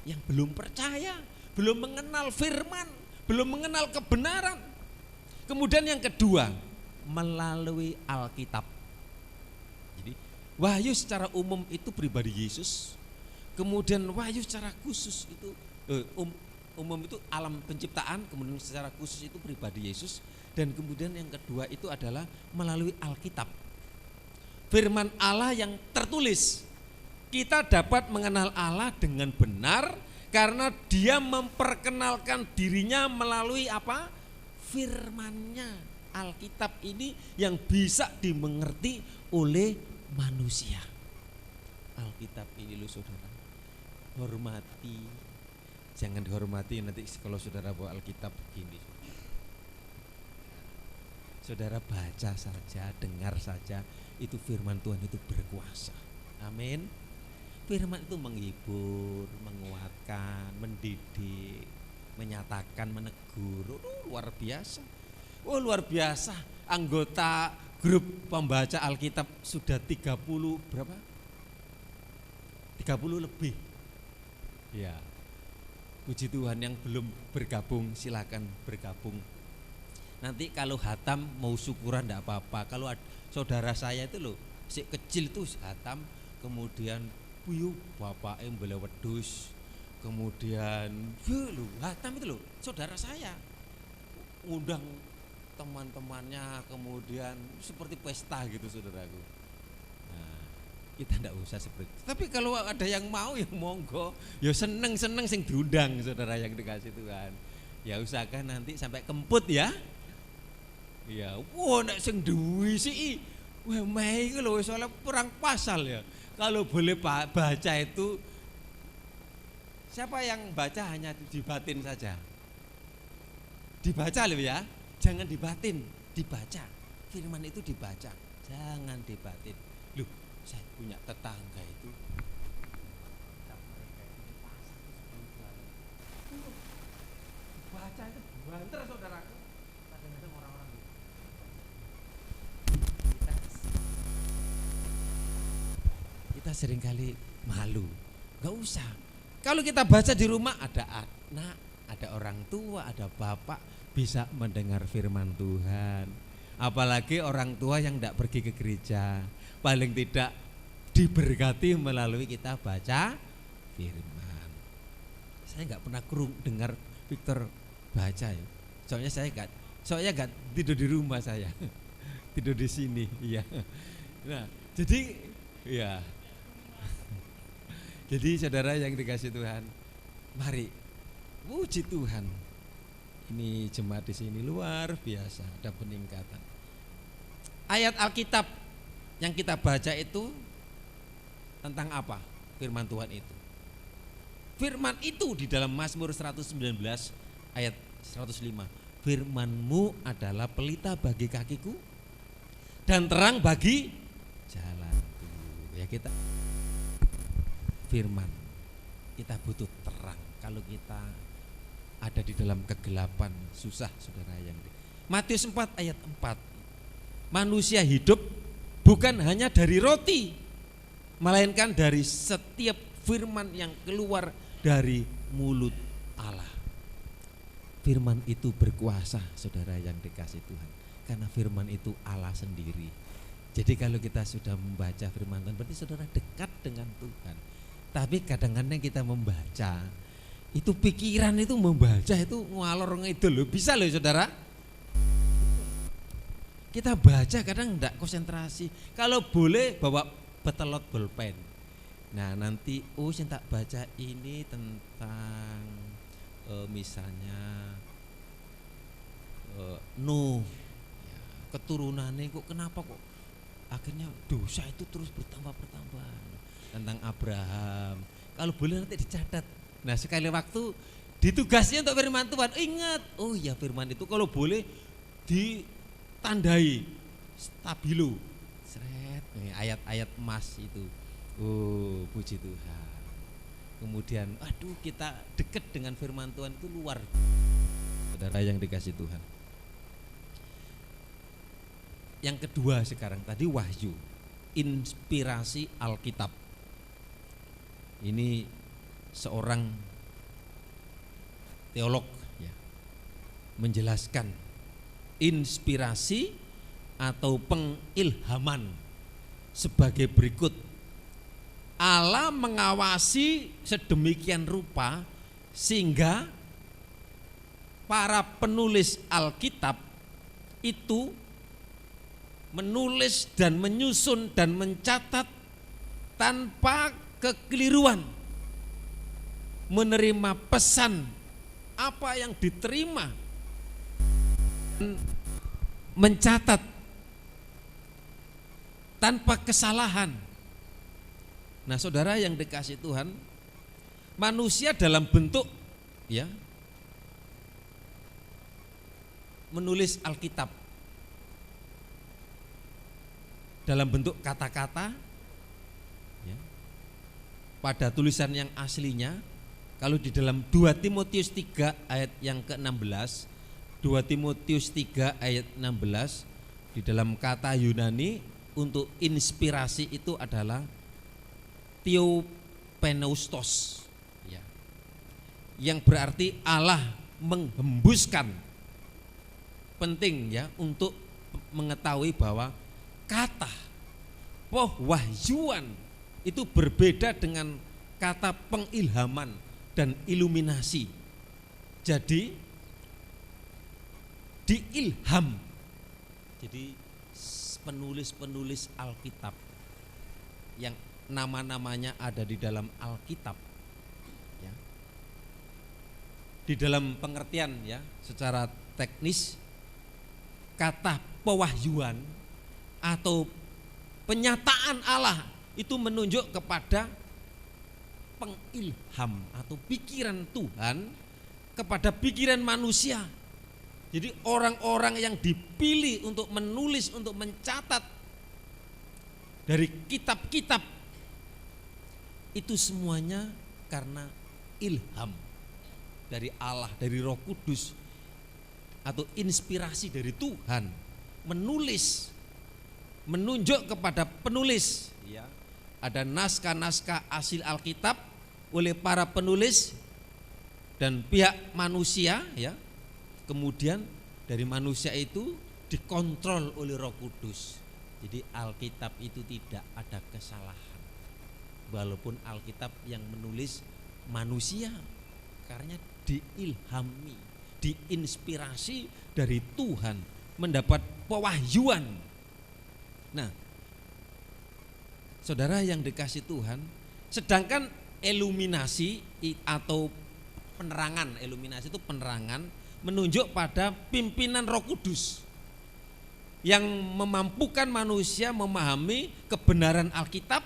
yang belum percaya, belum mengenal firman, belum mengenal kebenaran. Kemudian yang kedua, melalui Alkitab. Jadi wahyu secara umum itu pribadi Yesus. Kemudian wahyu secara khusus itu umum itu alam penciptaan, kemudian secara khusus itu pribadi Yesus. Dan kemudian yang kedua itu adalah melalui Alkitab. Firman Allah yang tertulis. Kita dapat mengenal Allah dengan benar karena Dia memperkenalkan dirinya melalui apa? Firman-Nya. Alkitab ini yang bisa dimengerti oleh manusia. Alkitab ini loh saudara, hormati. Jangan dihormati nanti kalau saudara bawa Alkitab begini. Saudara baca saja, dengar saja, itu firman Tuhan itu berkuasa. Amin. Firman itu menghibur, menguatkan, mendidik, menyatakan, menegur. Luar biasa. Oh luar biasa. Anggota grup pembaca Alkitab sudah 30 berapa? 30 lebih. Ya. Puji Tuhan, yang belum bergabung silakan bergabung. Nanti kalau hatam mau syukuran enggak apa-apa. Kalau saudara saya itu loh, si kecil itu hatam kemudian puyuh bapake mbele wedhus, kemudian lho, hatam itu loh, saudara saya undang teman-temannya, kemudian seperti pesta gitu saudaraku. Nah, kita tidak usah seperti itu. Tapi kalau ada yang mau ya monggo, ya seneng-seneng sing diundang saudara yang dikasih Tuhan. Ya usahakan nanti sampai kemput ya. Ya, wah nek sing duwi sih, wah mei iki lho soalnya perang pasal ya. Kalau boleh baca itu, siapa yang baca hanya dibatin saja. Dibaca loh ya, jangan dibatin, dibaca. Firman itu dibaca, jangan dibatin. Loh, saya punya tetangga itu. Baca itu banter saudaraku. Kadang-kadang orang-orang gitu. Kita seringkali malu. Gak usah. Kalau kita baca di rumah ada anak, ada orang tua, ada bapak bisa mendengar firman Tuhan. Apalagi orang tua yang tidak pergi ke gereja, paling tidak diberkati melalui kita baca firman. Saya nggak pernah dengar Victor baca ya. Soalnya nggak tidur di rumah saya, tidur di sini. Iya. Nah, jadi ya. Jadi saudara yang dikasih Tuhan, mari puji Tuhan. Ini jemaat di sini luar biasa, ada peningkatan. Ayat Alkitab yang kita baca itu tentang apa? Firman Tuhan itu. Firman itu di dalam Mazmur 119 ayat 105. Firman-Mu adalah pelita bagi kakiku dan terang bagi jalanku. Ya kita firman, kita butuh terang. Kalau kita ada di dalam kegelapan, susah saudara yang Matius 4 ayat 4. Manusia hidup bukan hanya dari roti, melainkan dari setiap firman yang keluar dari mulut Allah. Firman itu berkuasa saudara yang dikasih Tuhan, karena firman itu Allah sendiri. Jadi kalau kita sudah membaca firman Tuhan, berarti saudara dekat dengan Tuhan. Tapi kadang-kadang kita membaca itu pikiran itu membaca itu ngalor ngidul loh, bisa loh saudara. Kita baca kadang enggak konsentrasi. Kalau boleh bawa petelot bolpen. Nah nanti saya tak baca ini tentang misalnya Nuh ya, keturunannya kok kenapa kok akhirnya dosa itu terus bertambah tentang Abraham. Kalau boleh nanti dicatat. Nah sekali waktu ditugasnya untuk firman Tuhan, ingat, oh ya firman itu kalau boleh ditandai stabilo, seret, ayat-ayat emas itu. Oh puji Tuhan. Kemudian, aduh kita dekat dengan firman Tuhan itu luar. Saudara yang dikasih Tuhan. Yang kedua sekarang tadi wahyu, inspirasi Alkitab. Ini seorang teolog ya, menjelaskan inspirasi atau pengilhaman sebagai berikut. Allah mengawasi sedemikian rupa sehingga para penulis Alkitab itu menulis dan menyusun dan mencatat tanpa kekeliruan, menerima pesan apa yang diterima, mencatat tanpa kesalahan. Nah saudara yang dikasih Tuhan, manusia dalam bentuk ya menulis Alkitab dalam bentuk kata-kata ya, pada tulisan yang aslinya. Kalau di dalam 2 Timotius 3 ayat yang ke-16, 2 Timotius 3 ayat 16, di dalam kata Yunani untuk inspirasi itu adalah theopneustos ya, yang berarti Allah menghembuskan. Penting ya untuk mengetahui bahwa kata wahyuan itu berbeda dengan kata pengilhaman dan iluminasi. Jadi diilham. Jadi penulis-penulis Alkitab yang nama-namanya ada di dalam Alkitab, ya. Di dalam pengertian, ya, secara teknis, kata pewahyuan atau penyataan Allah itu menunjuk kepada pengilham atau pikiran Tuhan kepada pikiran manusia. Jadi orang-orang yang dipilih untuk menulis, untuk mencatat dari kitab-kitab itu semuanya karena ilham dari Allah, dari Roh Kudus atau inspirasi dari Tuhan menulis, menunjuk kepada penulis, ya. Ada naskah-naskah asli Alkitab oleh para penulis dan pihak manusia, ya. Kemudian dari manusia itu dikontrol oleh Roh Kudus. Jadi Alkitab itu tidak ada kesalahan. Walaupun Alkitab yang menulis manusia, karena diilhami, diinspirasi dari Tuhan, mendapat pewahyuan. Nah, saudara yang dikasih Tuhan, sedangkan iluminasi atau penerangan, iluminasi itu penerangan, menunjuk pada pimpinan Roh Kudus yang memampukan manusia memahami kebenaran Alkitab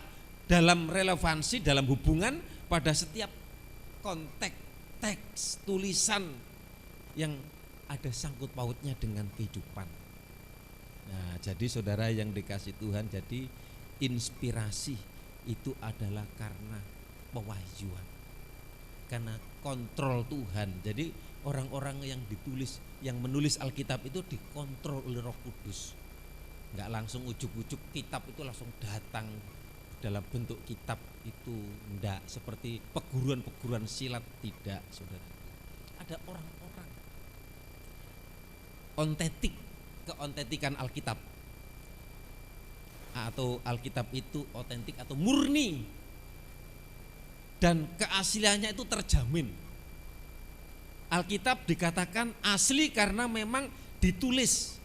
dalam relevansi, dalam hubungan pada setiap konteks teks tulisan yang ada sangkut pautnya dengan kehidupan. Nah, jadi saudara yang dikasih Tuhan, jadi inspirasi itu adalah karena pewahyuan, karena kontrol Tuhan. Jadi orang-orang yang menulis Alkitab itu dikontrol oleh Roh Kudus. Enggak langsung ujuk-ujuk kitab itu langsung datang dalam bentuk kitab itu, enggak seperti peguruan-peguruan silat, tidak, saudara. Ada orang-orang keotentikan Alkitab, atau Alkitab itu otentik atau murni dan keasliannya itu terjamin. Alkitab dikatakan asli karena memang ditulis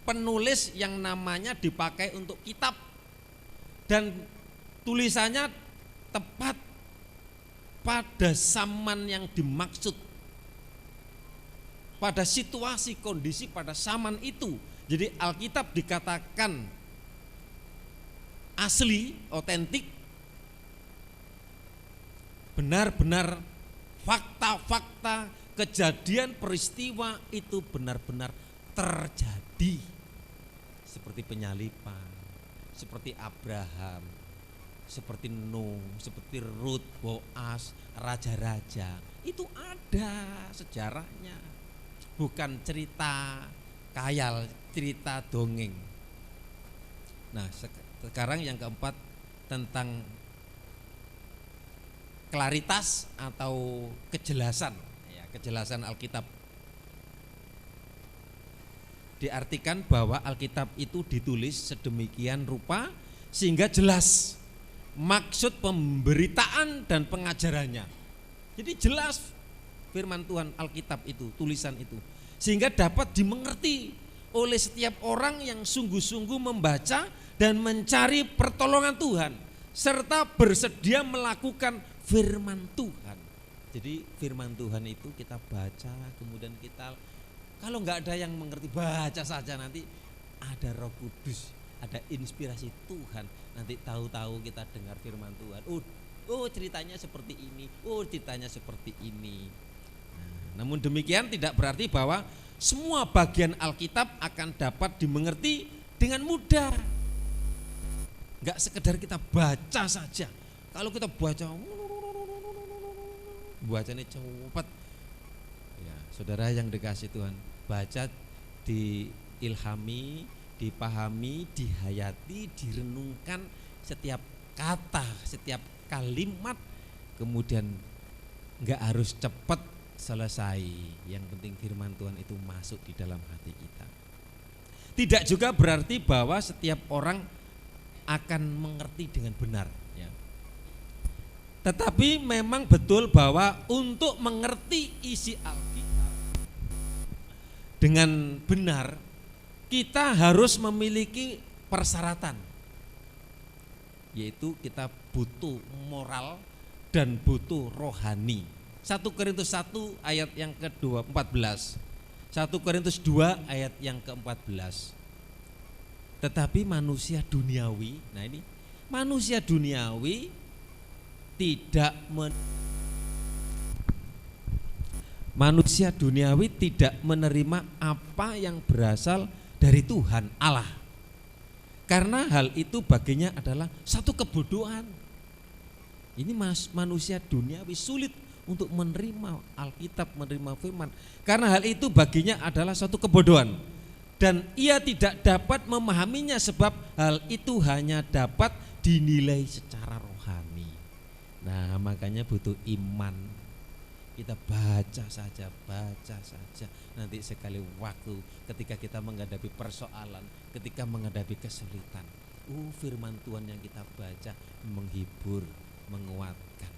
penulis yang namanya dipakai untuk kitab dan tulisannya tepat pada zaman yang dimaksud, pada situasi kondisi pada zaman itu. Jadi Alkitab dikatakan asli, otentik, benar-benar fakta-fakta kejadian peristiwa itu benar-benar terjadi, seperti penyalipan, seperti Abraham, seperti Nuh, seperti Rut, Boas, raja-raja. Itu ada sejarahnya, bukan cerita khayal, cerita dongeng. Nah, sekarang yang keempat tentang klaritas atau kejelasan. Kejelasan Alkitab diartikan bahwa Alkitab itu ditulis sedemikian rupa sehingga jelas maksud pemberitaan dan pengajarannya. Jadi jelas firman Tuhan, Alkitab itu, tulisan itu, sehingga dapat dimengerti oleh setiap orang yang sungguh-sungguh membaca dan mencari pertolongan Tuhan serta bersedia melakukan firman Tuhan. Jadi firman Tuhan itu kita baca, kemudian kita, kalau nggak ada yang mengerti, baca saja, nanti ada Roh Kudus, ada inspirasi Tuhan, nanti tahu-tahu kita dengar firman Tuhan. Oh ceritanya seperti ini, oh ceritanya seperti ini. Nah, namun demikian tidak berarti bahwa semua bagian Alkitab akan dapat dimengerti dengan mudah. Nggak sekedar kita baca saja. Kalau kita bacanya cepat, ya, saudara yang dikasih Tuhan, baca, diilhami, dipahami, dihayati, direnungkan setiap kata, setiap kalimat, kemudian nggak harus cepat selesai. Yang penting firman Tuhan itu masuk di dalam hati kita. Tidak juga berarti bahwa setiap orang akan mengerti dengan benar, ya. Tetapi memang betul bahwa untuk mengerti isi Alkitab dengan benar, kita harus memiliki persyaratan, yaitu kita butuh moral dan butuh rohani. 1 Korintus 1 ayat yang ke-14, 1 Korintus 2 ayat yang ke-14. Tetapi manusia duniawi, nah ini manusia duniawi manusia duniawi tidak menerima apa yang berasal dari Tuhan Allah, karena hal itu baginya adalah satu kebodohan. Ini manusia duniawi sulit untuk menerima Alkitab, menerima firman, karena hal itu baginya adalah satu kebodohan, dan ia tidak dapat memahaminya sebab hal itu hanya dapat dinilai secara rohani. Nah, makanya butuh iman. Kita baca saja. Nanti sekali waktu ketika kita menghadapi persoalan, ketika menghadapi kesulitan, firman Tuhan yang kita baca menghibur, menguatkan.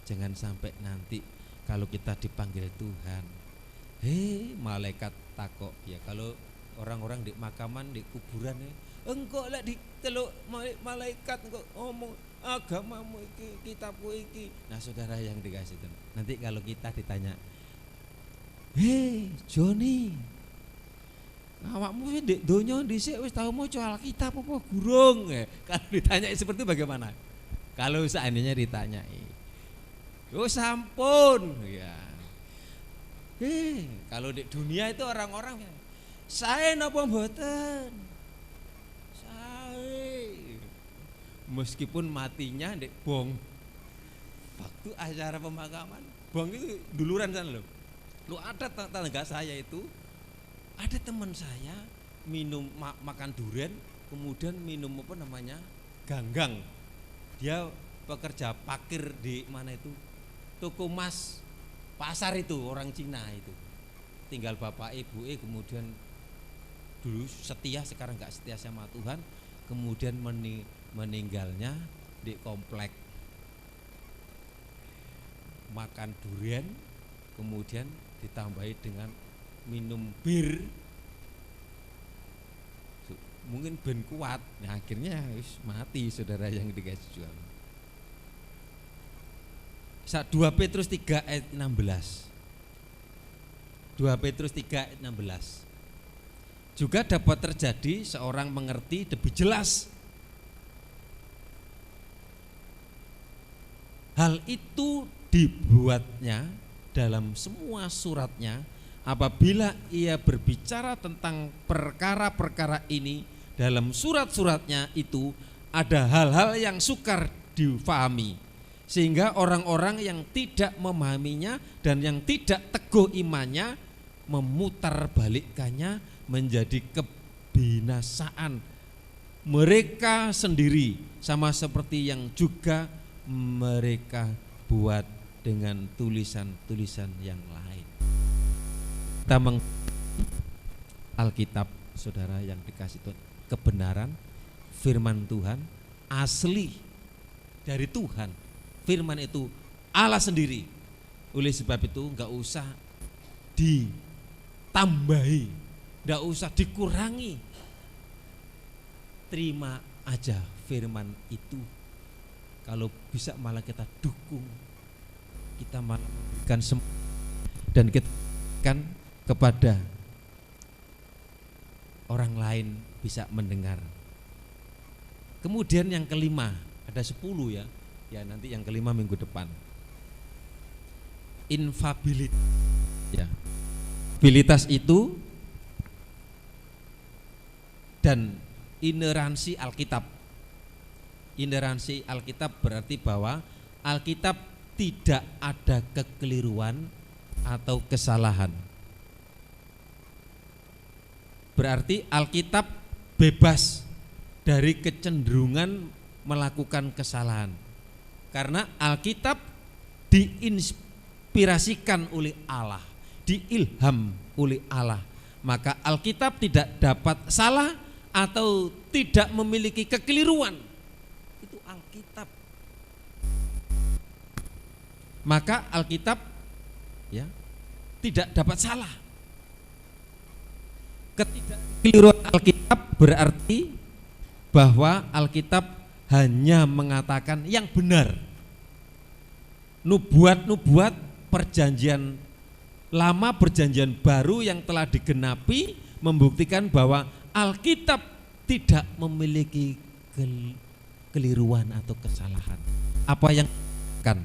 Jangan sampai nanti kalau kita dipanggil Tuhan, malaikat takok ya, kalau orang-orang di makaman, di kuburan, engkau lah di teluk malaikat engkau ngomong agamamu iki, kitabmu iki. Nah, saudara yang dikasih Tuhan, nanti kalau kita ditanya, Joni, awakmu di donya dhisik wis tau maca Alkitab apa gurung? Kalau ditanya seperti itu bagaimana? Kalau seandainya ditanyai, sampun ya. Kalau di dunia itu orang-orang saya napa mboten? Meskipun matinya dek bong, waktu acara pemakaman bong itu duluran sana loh. Ada tetangga saya itu, ada teman saya minum makan durian, kemudian minum apa namanya ganggang. Dia pekerja parkir di mana itu, toko mas pasar itu, orang Cina itu. Tinggal bapak ibu kemudian dulu setia, sekarang nggak setia sama Tuhan, kemudian meninggalnya di komplek, makan durian kemudian ditambahi dengan minum bir, mungkin ben kuat, nah akhirnya mati saudara yang dikasih Tuhan. 2 Petrus 3 ayat 16, 2 Petrus 3 ayat 16. Juga dapat terjadi seorang mengerti lebih jelas. Hal itu dibuatnya dalam semua suratnya apabila ia berbicara tentang perkara-perkara ini. Dalam surat-suratnya itu ada hal-hal yang sukar difahami, sehingga orang-orang yang tidak memahaminya dan yang tidak teguh imannya memutarbalikkannya menjadi kebinasaan mereka sendiri, sama seperti yang juga mereka buat dengan tulisan-tulisan yang lain. Kita Alkitab, saudara yang dikasih Tuhan, kebenaran firman Tuhan asli dari Tuhan. Firman itu Allah sendiri. Oleh sebab itu enggak usah ditambahi, enggak usah dikurangi. Terima aja firman itu. Kalau bisa malah kita dukung, kita malah memberikan dan kita kan kepada orang lain bisa mendengar. Kemudian yang kelima, ada 10 ya. Ya nanti yang kelima minggu depan. Infabilitas. Ya. Abilitas itu dan ineransi Alkitab. Ineransi Alkitab berarti bahwa Alkitab tidak ada kekeliruan atau kesalahan. Berarti Alkitab bebas dari kecenderungan melakukan kesalahan. Karena Alkitab diinspirasikan oleh Allah, diilham oleh Allah. Maka Alkitab tidak dapat salah atau tidak memiliki kekeliruan. Itu Alkitab. maka Alkitab ya tidak dapat salah. Ketidakkeliruan Alkitab berarti bahwa Alkitab hanya mengatakan yang benar. Nubuat-nubuat perjanjian lama, perjanjian baru yang telah digenapi membuktikan bahwa Alkitab tidak memiliki keliruan atau kesalahan. Apa yang kan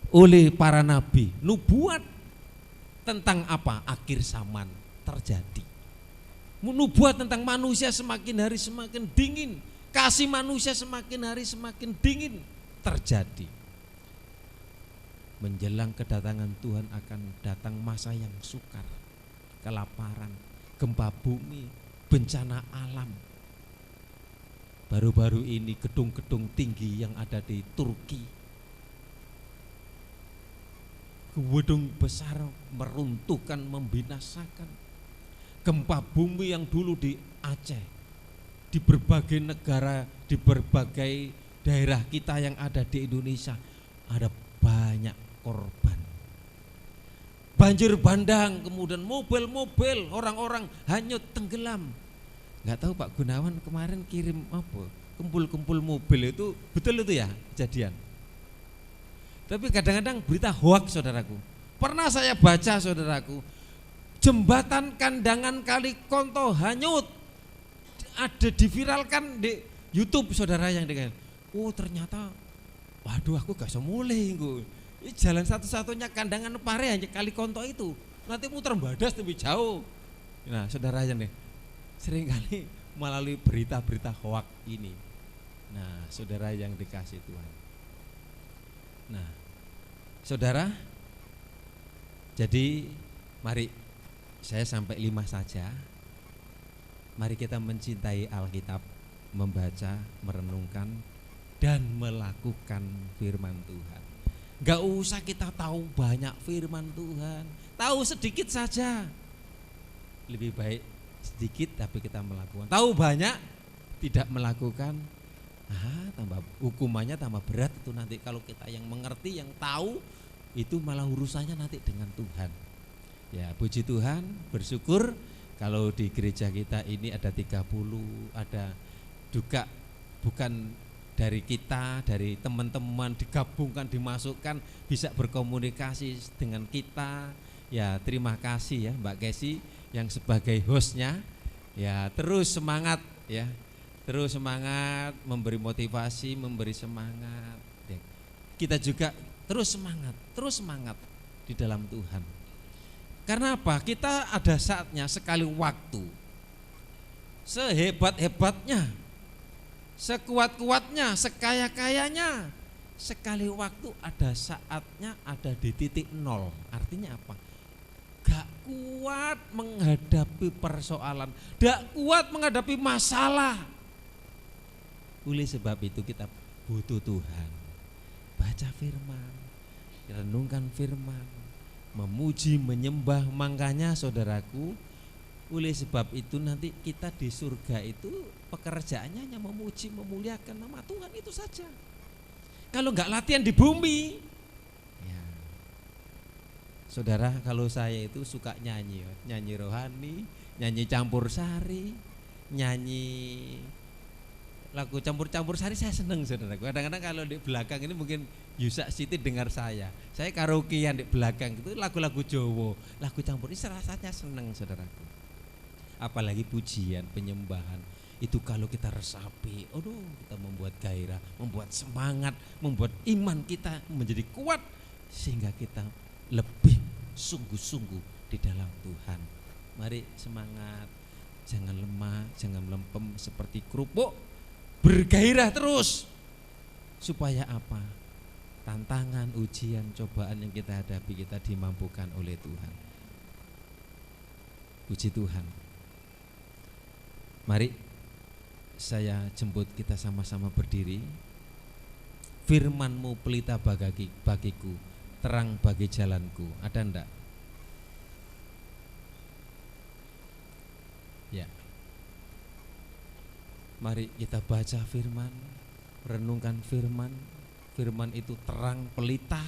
oleh para nabi, nubuat tentang apa? Akhir zaman terjadi. Nubuat tentang manusia semakin hari semakin dingin, kasih manusia semakin hari semakin dingin terjadi. Menjelang kedatangan Tuhan akan datang masa yang sukar, kelaparan, gempa bumi, bencana alam. Baru-baru ini gedung-gedung tinggi yang ada di Turki, gedung besar meruntuhkan, membinasakan. Gempa bumi yang dulu di Aceh, di berbagai negara, di berbagai daerah kita yang ada di Indonesia, ada banyak korban. Banjir bandang, kemudian mobil-mobil, orang-orang hanyut tenggelam. Nggak tahu Pak Gunawan kemarin kirim apa, kumpul-kumpul mobil itu, betul itu ya kejadian. Tapi kadang-kadang berita hoaks saudaraku. Pernah saya baca saudaraku, jembatan Kandangan Kali Konto hanyut, ada diviralkan di YouTube saudara yang dengan, oh ternyata, waduh aku gak bisa mulai ini jalan satu-satunya Kandangan Pare hanya Kali Konto itu, nanti muter badas lebih jauh. Nah saudara aja nih, seringkali melalui berita-berita hoaks ini. Nah saudara yang dikasih Tuhan. Nah saudara, jadi mari saya sampai 5 saja. Mari kita mencintai Alkitab, membaca, merenungkan, dan melakukan firman Tuhan. Gak usah kita tahu banyak firman Tuhan, tahu sedikit saja. Lebih baik sedikit tapi kita melakukan. Tahu banyak, tidak melakukan, tambah hukumannya tambah berat itu nanti. Kalau kita yang mengerti, yang tahu, itu malah urusannya nanti dengan Tuhan. Ya puji Tuhan, bersyukur kalau di gereja kita ini ada 30, ada juga bukan dari kita, dari teman-teman digabungkan, dimasukkan, bisa berkomunikasi dengan kita. Ya terima kasih ya Mbak Kesi yang sebagai hostnya. Ya terus semangat ya, terus semangat memberi motivasi, memberi semangat. Ya, kita juga terus semangat di dalam Tuhan. Karena apa? Kita ada saatnya sekali waktu, sehebat-hebatnya, sekuat-kuatnya, sekaya-kayanya, sekali waktu ada saatnya ada di titik nol. Artinya apa? Gak kuat menghadapi persoalan, gak kuat menghadapi masalah. Oleh sebab itu kita butuh Tuhan. Baca firman, renungkan firman, memuji, menyembah. Makanya saudaraku, oleh sebab itu nanti kita di surga itu pekerjaannya hanya memuji, memuliakan nama Tuhan itu saja. Kalau enggak latihan di bumi ya. Saudara, kalau saya itu suka nyanyi rohani, nyanyi campur sari, nyanyi lagu campur sari, saya seneng saudaraku. Kadang-kadang kalau di belakang ini mungkin Yusak Siti dengar saya karaokean di belakang itu lagu-lagu Jawa, lagu campur, ini rasanya seneng saudaraku. Apalagi pujian, penyembahan itu kalau kita resapi, kita membuat gairah, membuat semangat, membuat iman kita menjadi kuat sehingga kita lebih sungguh-sungguh di dalam Tuhan. Mari semangat, jangan lemah, jangan melempem seperti kerupuk, bergairah terus. Supaya apa? Tantangan, ujian, cobaan yang kita hadapi kita dimampukan oleh Tuhan. Puji Tuhan. Mari saya jemput kita sama-sama berdiri. Firman-Mu pelita bagiku, terang bagi jalanku. Ada enggak? Ya. Mari kita baca firman, renungkan firman. Firman itu terang pelita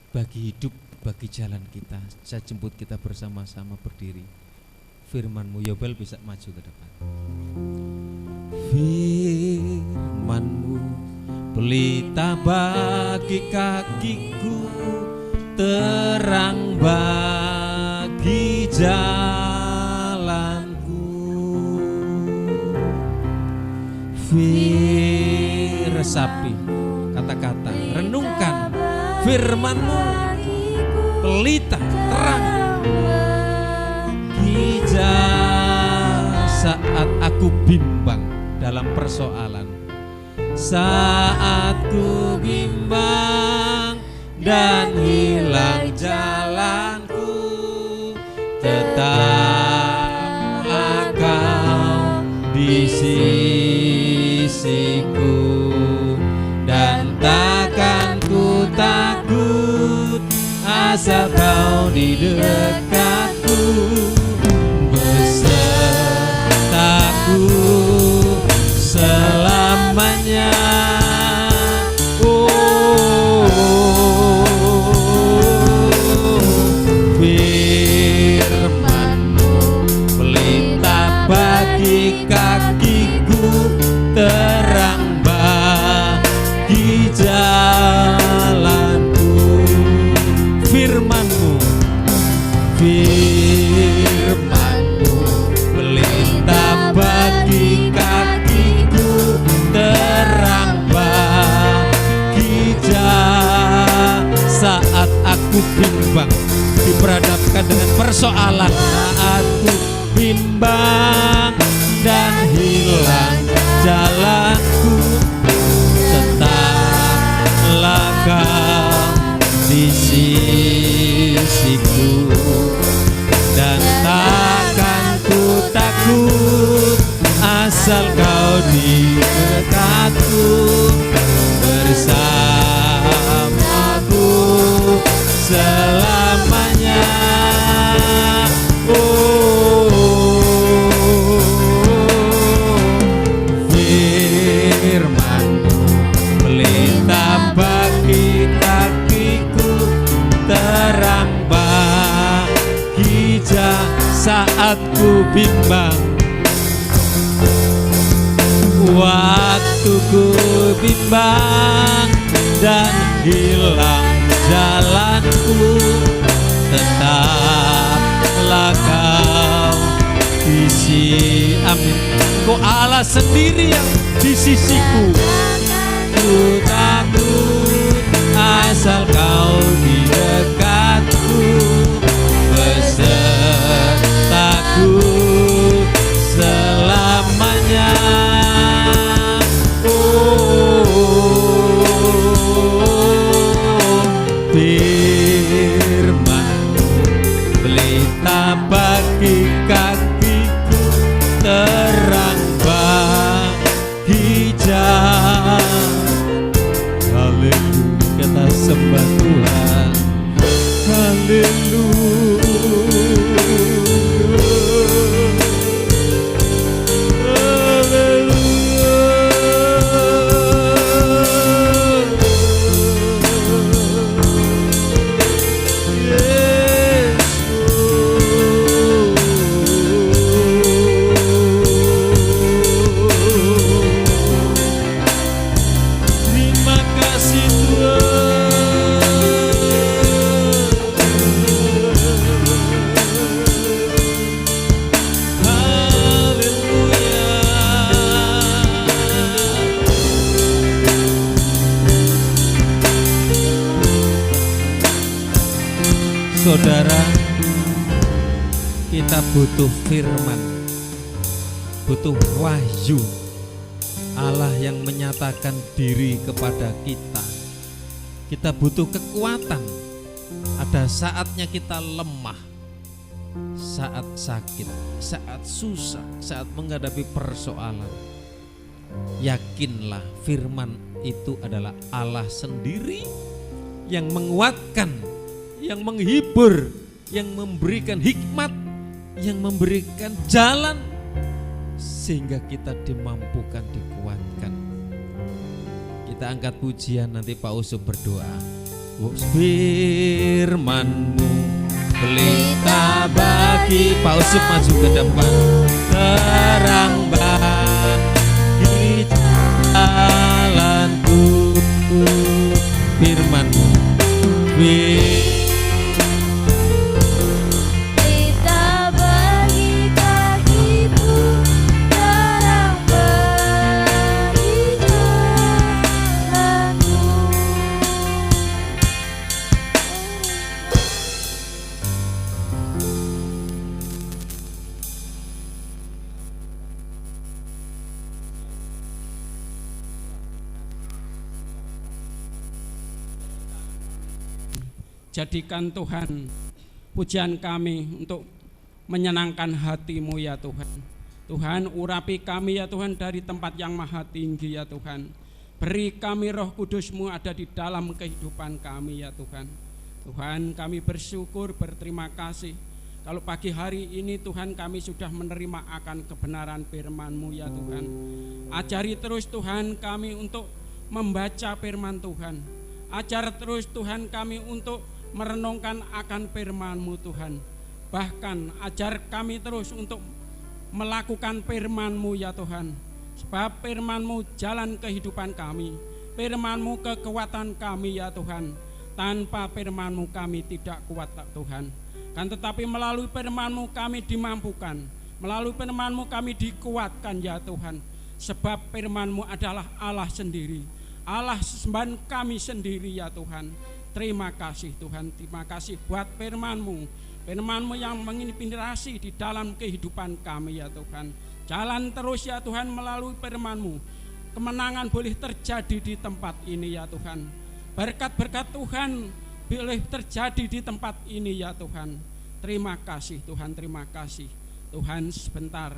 bagi hidup, bagi jalan kita. Saya jemput kita bersama-sama berdiri. Firman-Mu, Yobel bisa maju ke depan. Firman-Mu pelita bagi kakiku, terang bagi jalanku. Resapi kata-kata, renungkan firman-Mu, pelita terang saat aku bimbang dalam persoalan, saat ku bimbang dan hilang jalanku, tetap Engkau di sisiku, dan takkan ku takut asal Kau di dekatku, besertaku selamanya. Firman-Mu pelita bagi kakiku, terang bagi jalanku. Firman-Mu, firman-Mu pelita bagi kakiku, terang bagi jalan. Saat aku bimbang, diperhadapkan dengan persoalan, saat aku bimbang dan hilang jalanku, tetaplah Kau di sisiku, dan takkan ku takut asal Kau di dekatku, bersamaku selamanya. Firman-Mu pelita bagi kakiku, terang bagi jalan saat ku bimbang. Waktu ku bimbang dan hilang jalanku, tetaplah Kau di sisi. Amin. Kau Allah sendiri yang di sisiku, ku takut asal Kau di dekatku, besertaku selamanya. Firman-Mu pelita bagi kakiku, terang bagi jalan. Haleluya, kita sembah Tuhan. Terima kasih Saudara, kita butuh firman, butuh wahyu Allah yang menyatakan diri kepada kita. Kita butuh kekuatan. Ada saatnya kita lemah, saat sakit, saat susah, saat menghadapi persoalan. Yakinlah firman itu adalah Allah sendiri yang menguatkan, yang menghibur, yang memberikan hikmat, yang memberikan jalan, sehingga kita dimampukan, dikuatkan. Kita angkat pujian, nanti Pak Usop berdoa. firman-Mu pelita bagi Pak Usup maju ke depan, terang bagi jalanku. Firman-Mu Pelita bagi kakiku, terang bagi jalanku. Jadikan Tuhan pujian kami untuk menyenangkan hati-Mu ya Tuhan. Tuhan, urapi kami ya Tuhan dari tempat yang maha tinggi ya Tuhan. Beri kami Roh Kudus-Mu ada di dalam kehidupan kami ya Tuhan. Tuhan, kami bersyukur, berterima kasih kalau pagi hari ini Tuhan kami sudah menerima akan kebenaran firman-Mu ya Tuhan. Ajari terus Tuhan kami untuk membaca firman Tuhan. Ajar terus Tuhan kami untuk merenungkan akan firman-Mu Tuhan. Bahkan ajar kami terus untuk melakukan firman-Mu ya Tuhan. Sebab firman-Mu jalan kehidupan kami, firman-Mu kekuatan kami ya Tuhan. Tanpa firman-Mu kami tidak kuat Tuhan. Kan tetapi melalui firman-Mu kami dimampukan, melalui firman-Mu kami dikuatkan ya Tuhan. Sebab firman-Mu adalah Allah sendiri, Allah sembahan kami sendiri ya Tuhan. Terima kasih Tuhan, terima kasih buat firman-Mu, firman-Mu yang menginspirasi di dalam kehidupan kami ya Tuhan. Jalan terus ya Tuhan melalui firman-Mu. Kemenangan boleh terjadi di tempat ini ya Tuhan. Berkat-berkat Tuhan boleh terjadi di tempat ini ya Tuhan. Terima kasih Tuhan, terima kasih Tuhan. Sebentar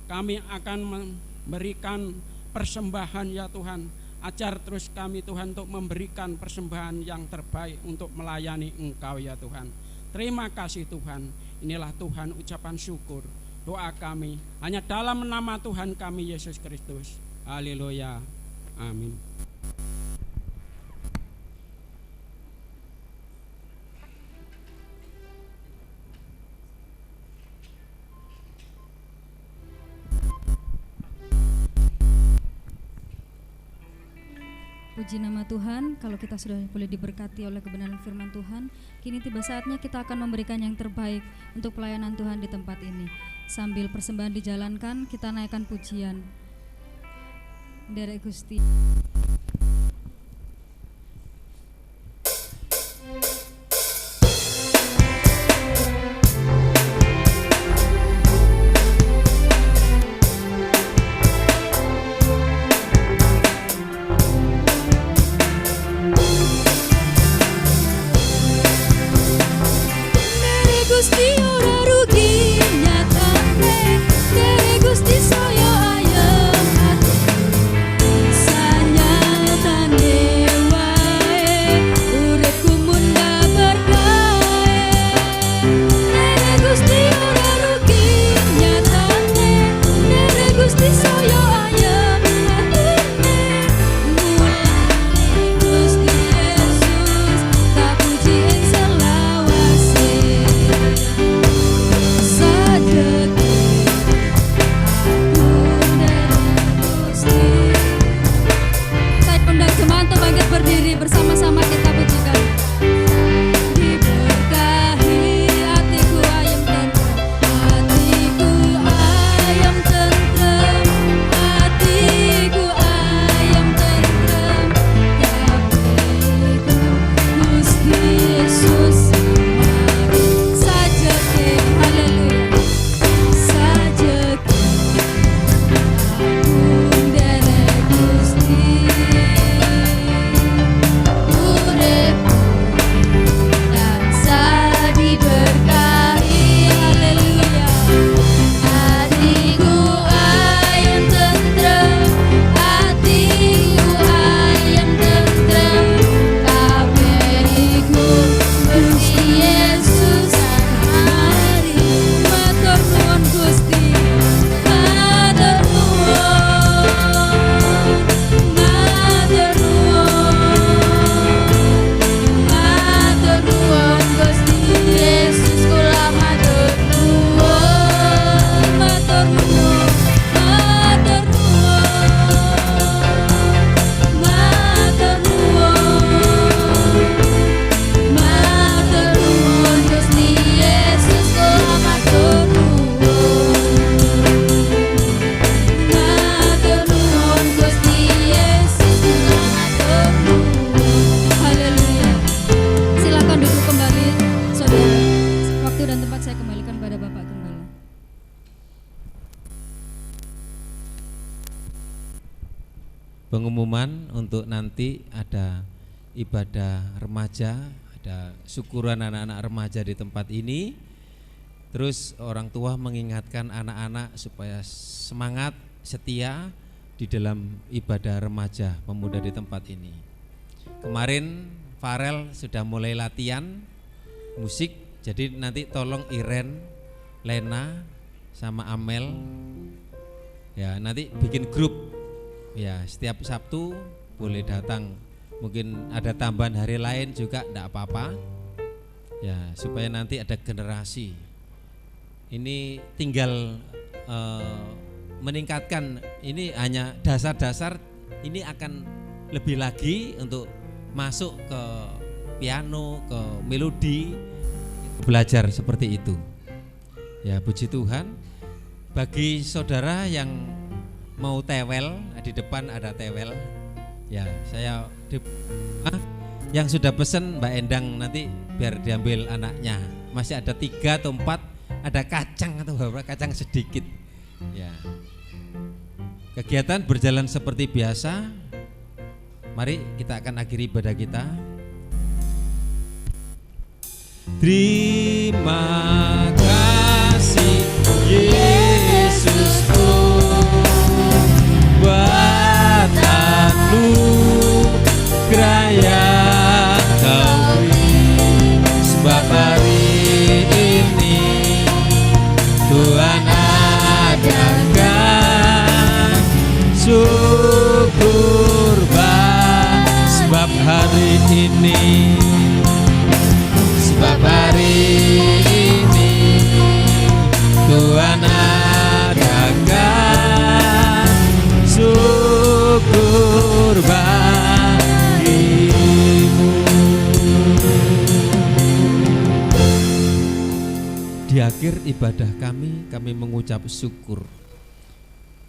kami akan memberikan persembahan ya Tuhan. Ajar terus kami Tuhan untuk memberikan persembahan yang terbaik untuk melayani Engkau ya Tuhan. Terima kasih Tuhan. Inilah Tuhan ucapan syukur doa kami hanya dalam nama Tuhan kami Yesus Kristus. Haleluya. Amin. Puji nama Tuhan, kalau kita sudah boleh diberkati oleh kebenaran firman Tuhan, kini tiba saatnya kita akan memberikan yang terbaik untuk pelayanan Tuhan di tempat ini. Sambil persembahan dijalankan, kita naikkan pujian. Derek Gusti. Gusti ora rugi nyatane, Dere Gusti saya ayem ati, sanyatane wae uripku munda berkae. Dere Gusti ora rugi nyatane, Dere Gusti saya ayem atine, mulai Gusti Yesus tak puji ing selawase. Saya undang jemaat untuk bangkit berdiri bersama-sama kita pujikan. Diberkahi hatiku ayem tentrem, hatiku ayem tentrem, hatiku ayem tentrem. Kabehku Gusti Yesus mari sajake, haleluya. Sajake agung Derek Gusti, uripku pengumuman untuk nanti ada ibadah remaja, ada syukuran anak-anak remaja di tempat ini. Terus orang tua mengingatkan anak-anak supaya semangat, setia di dalam ibadah remaja pemuda di tempat ini. Kemarin Farel sudah mulai latihan musik, jadi nanti tolong Iren, Lena, sama Amel ya nanti bikin grup ya, setiap Sabtu boleh datang. Mungkin ada tambahan hari lain juga enggak apa-apa ya, supaya nanti ada generasi. Ini tinggal meningkatkan, ini hanya dasar-dasar, ini akan lebih lagi untuk masuk ke piano, ke melodi, belajar seperti itu ya. Puji Tuhan. Bagi saudara yang mau tewel, di depan ada tewel ya, saya yang sudah pesen Mbak Endang nanti biar diambil anaknya. Masih ada 3 atau 4, ada kacang atau beberapa kacang sedikit ya. Kegiatan berjalan seperti biasa. Mari kita akan akhiri ibadah kita. Terima kasih Yesusku buat anugerah yang Kau beri, sebab hari ini Tuhan adakan syukur sebab hari ini, sebab hari ini Tuhan adakan syukur bagimu. Di akhir ibadah kami mengucap syukur.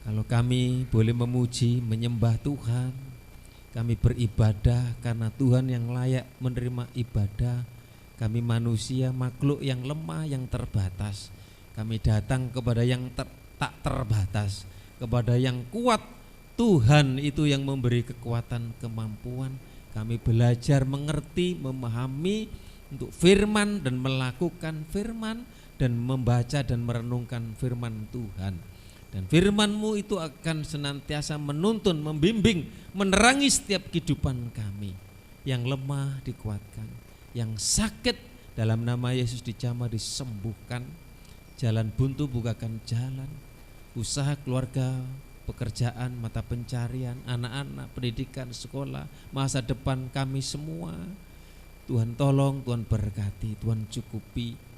Kalau kami boleh memuji, menyembah Tuhan, kami beribadah karena Tuhan yang layak menerima ibadah. Kami manusia, makhluk yang lemah, yang terbatas. Kami datang kepada yang tak terbatas, kepada yang kuat. Tuhan itu yang memberi kekuatan, kemampuan. Kami belajar mengerti, memahami untuk firman dan melakukan firman, dan membaca dan merenungkan firman Tuhan. Dan firman-Mu itu akan senantiasa menuntun, membimbing, menerangi setiap kehidupan kami. Yang lemah dikuatkan, yang sakit dalam nama Yesus dijamah, disembuhkan. Jalan buntu bukakan jalan. Usaha keluarga, pekerjaan, mata pencarian, anak-anak, pendidikan, sekolah, masa depan kami semua. Tuhan tolong, Tuhan berkati, Tuhan cukupi.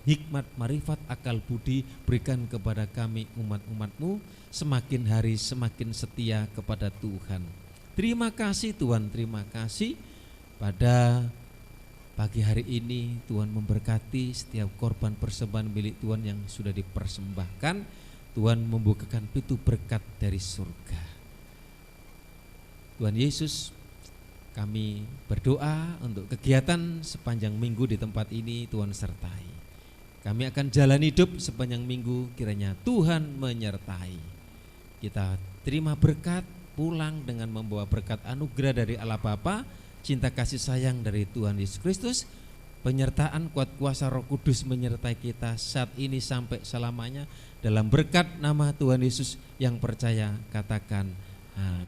Hikmat, marifat, akal budi berikan kepada kami umat-umat-Mu, semakin hari semakin setia kepada Tuhan. Terima kasih Tuhan, terima kasih. Pada pagi hari ini Tuhan memberkati setiap korban persembahan milik Tuhan yang sudah dipersembahkan. Tuhan membukakan pintu berkat dari surga. Tuhan Yesus, kami berdoa untuk kegiatan sepanjang minggu di tempat ini, Tuhan sertai. Kami akan jalan hidup sepanjang minggu, kiranya Tuhan menyertai. Kita terima berkat, pulang dengan membawa berkat anugerah dari Allah Bapa, cinta kasih sayang dari Tuhan Yesus Kristus, penyertaan kuat kuasa Roh Kudus menyertai kita saat ini sampai selamanya. Dalam berkat nama Tuhan Yesus yang percaya katakan amin.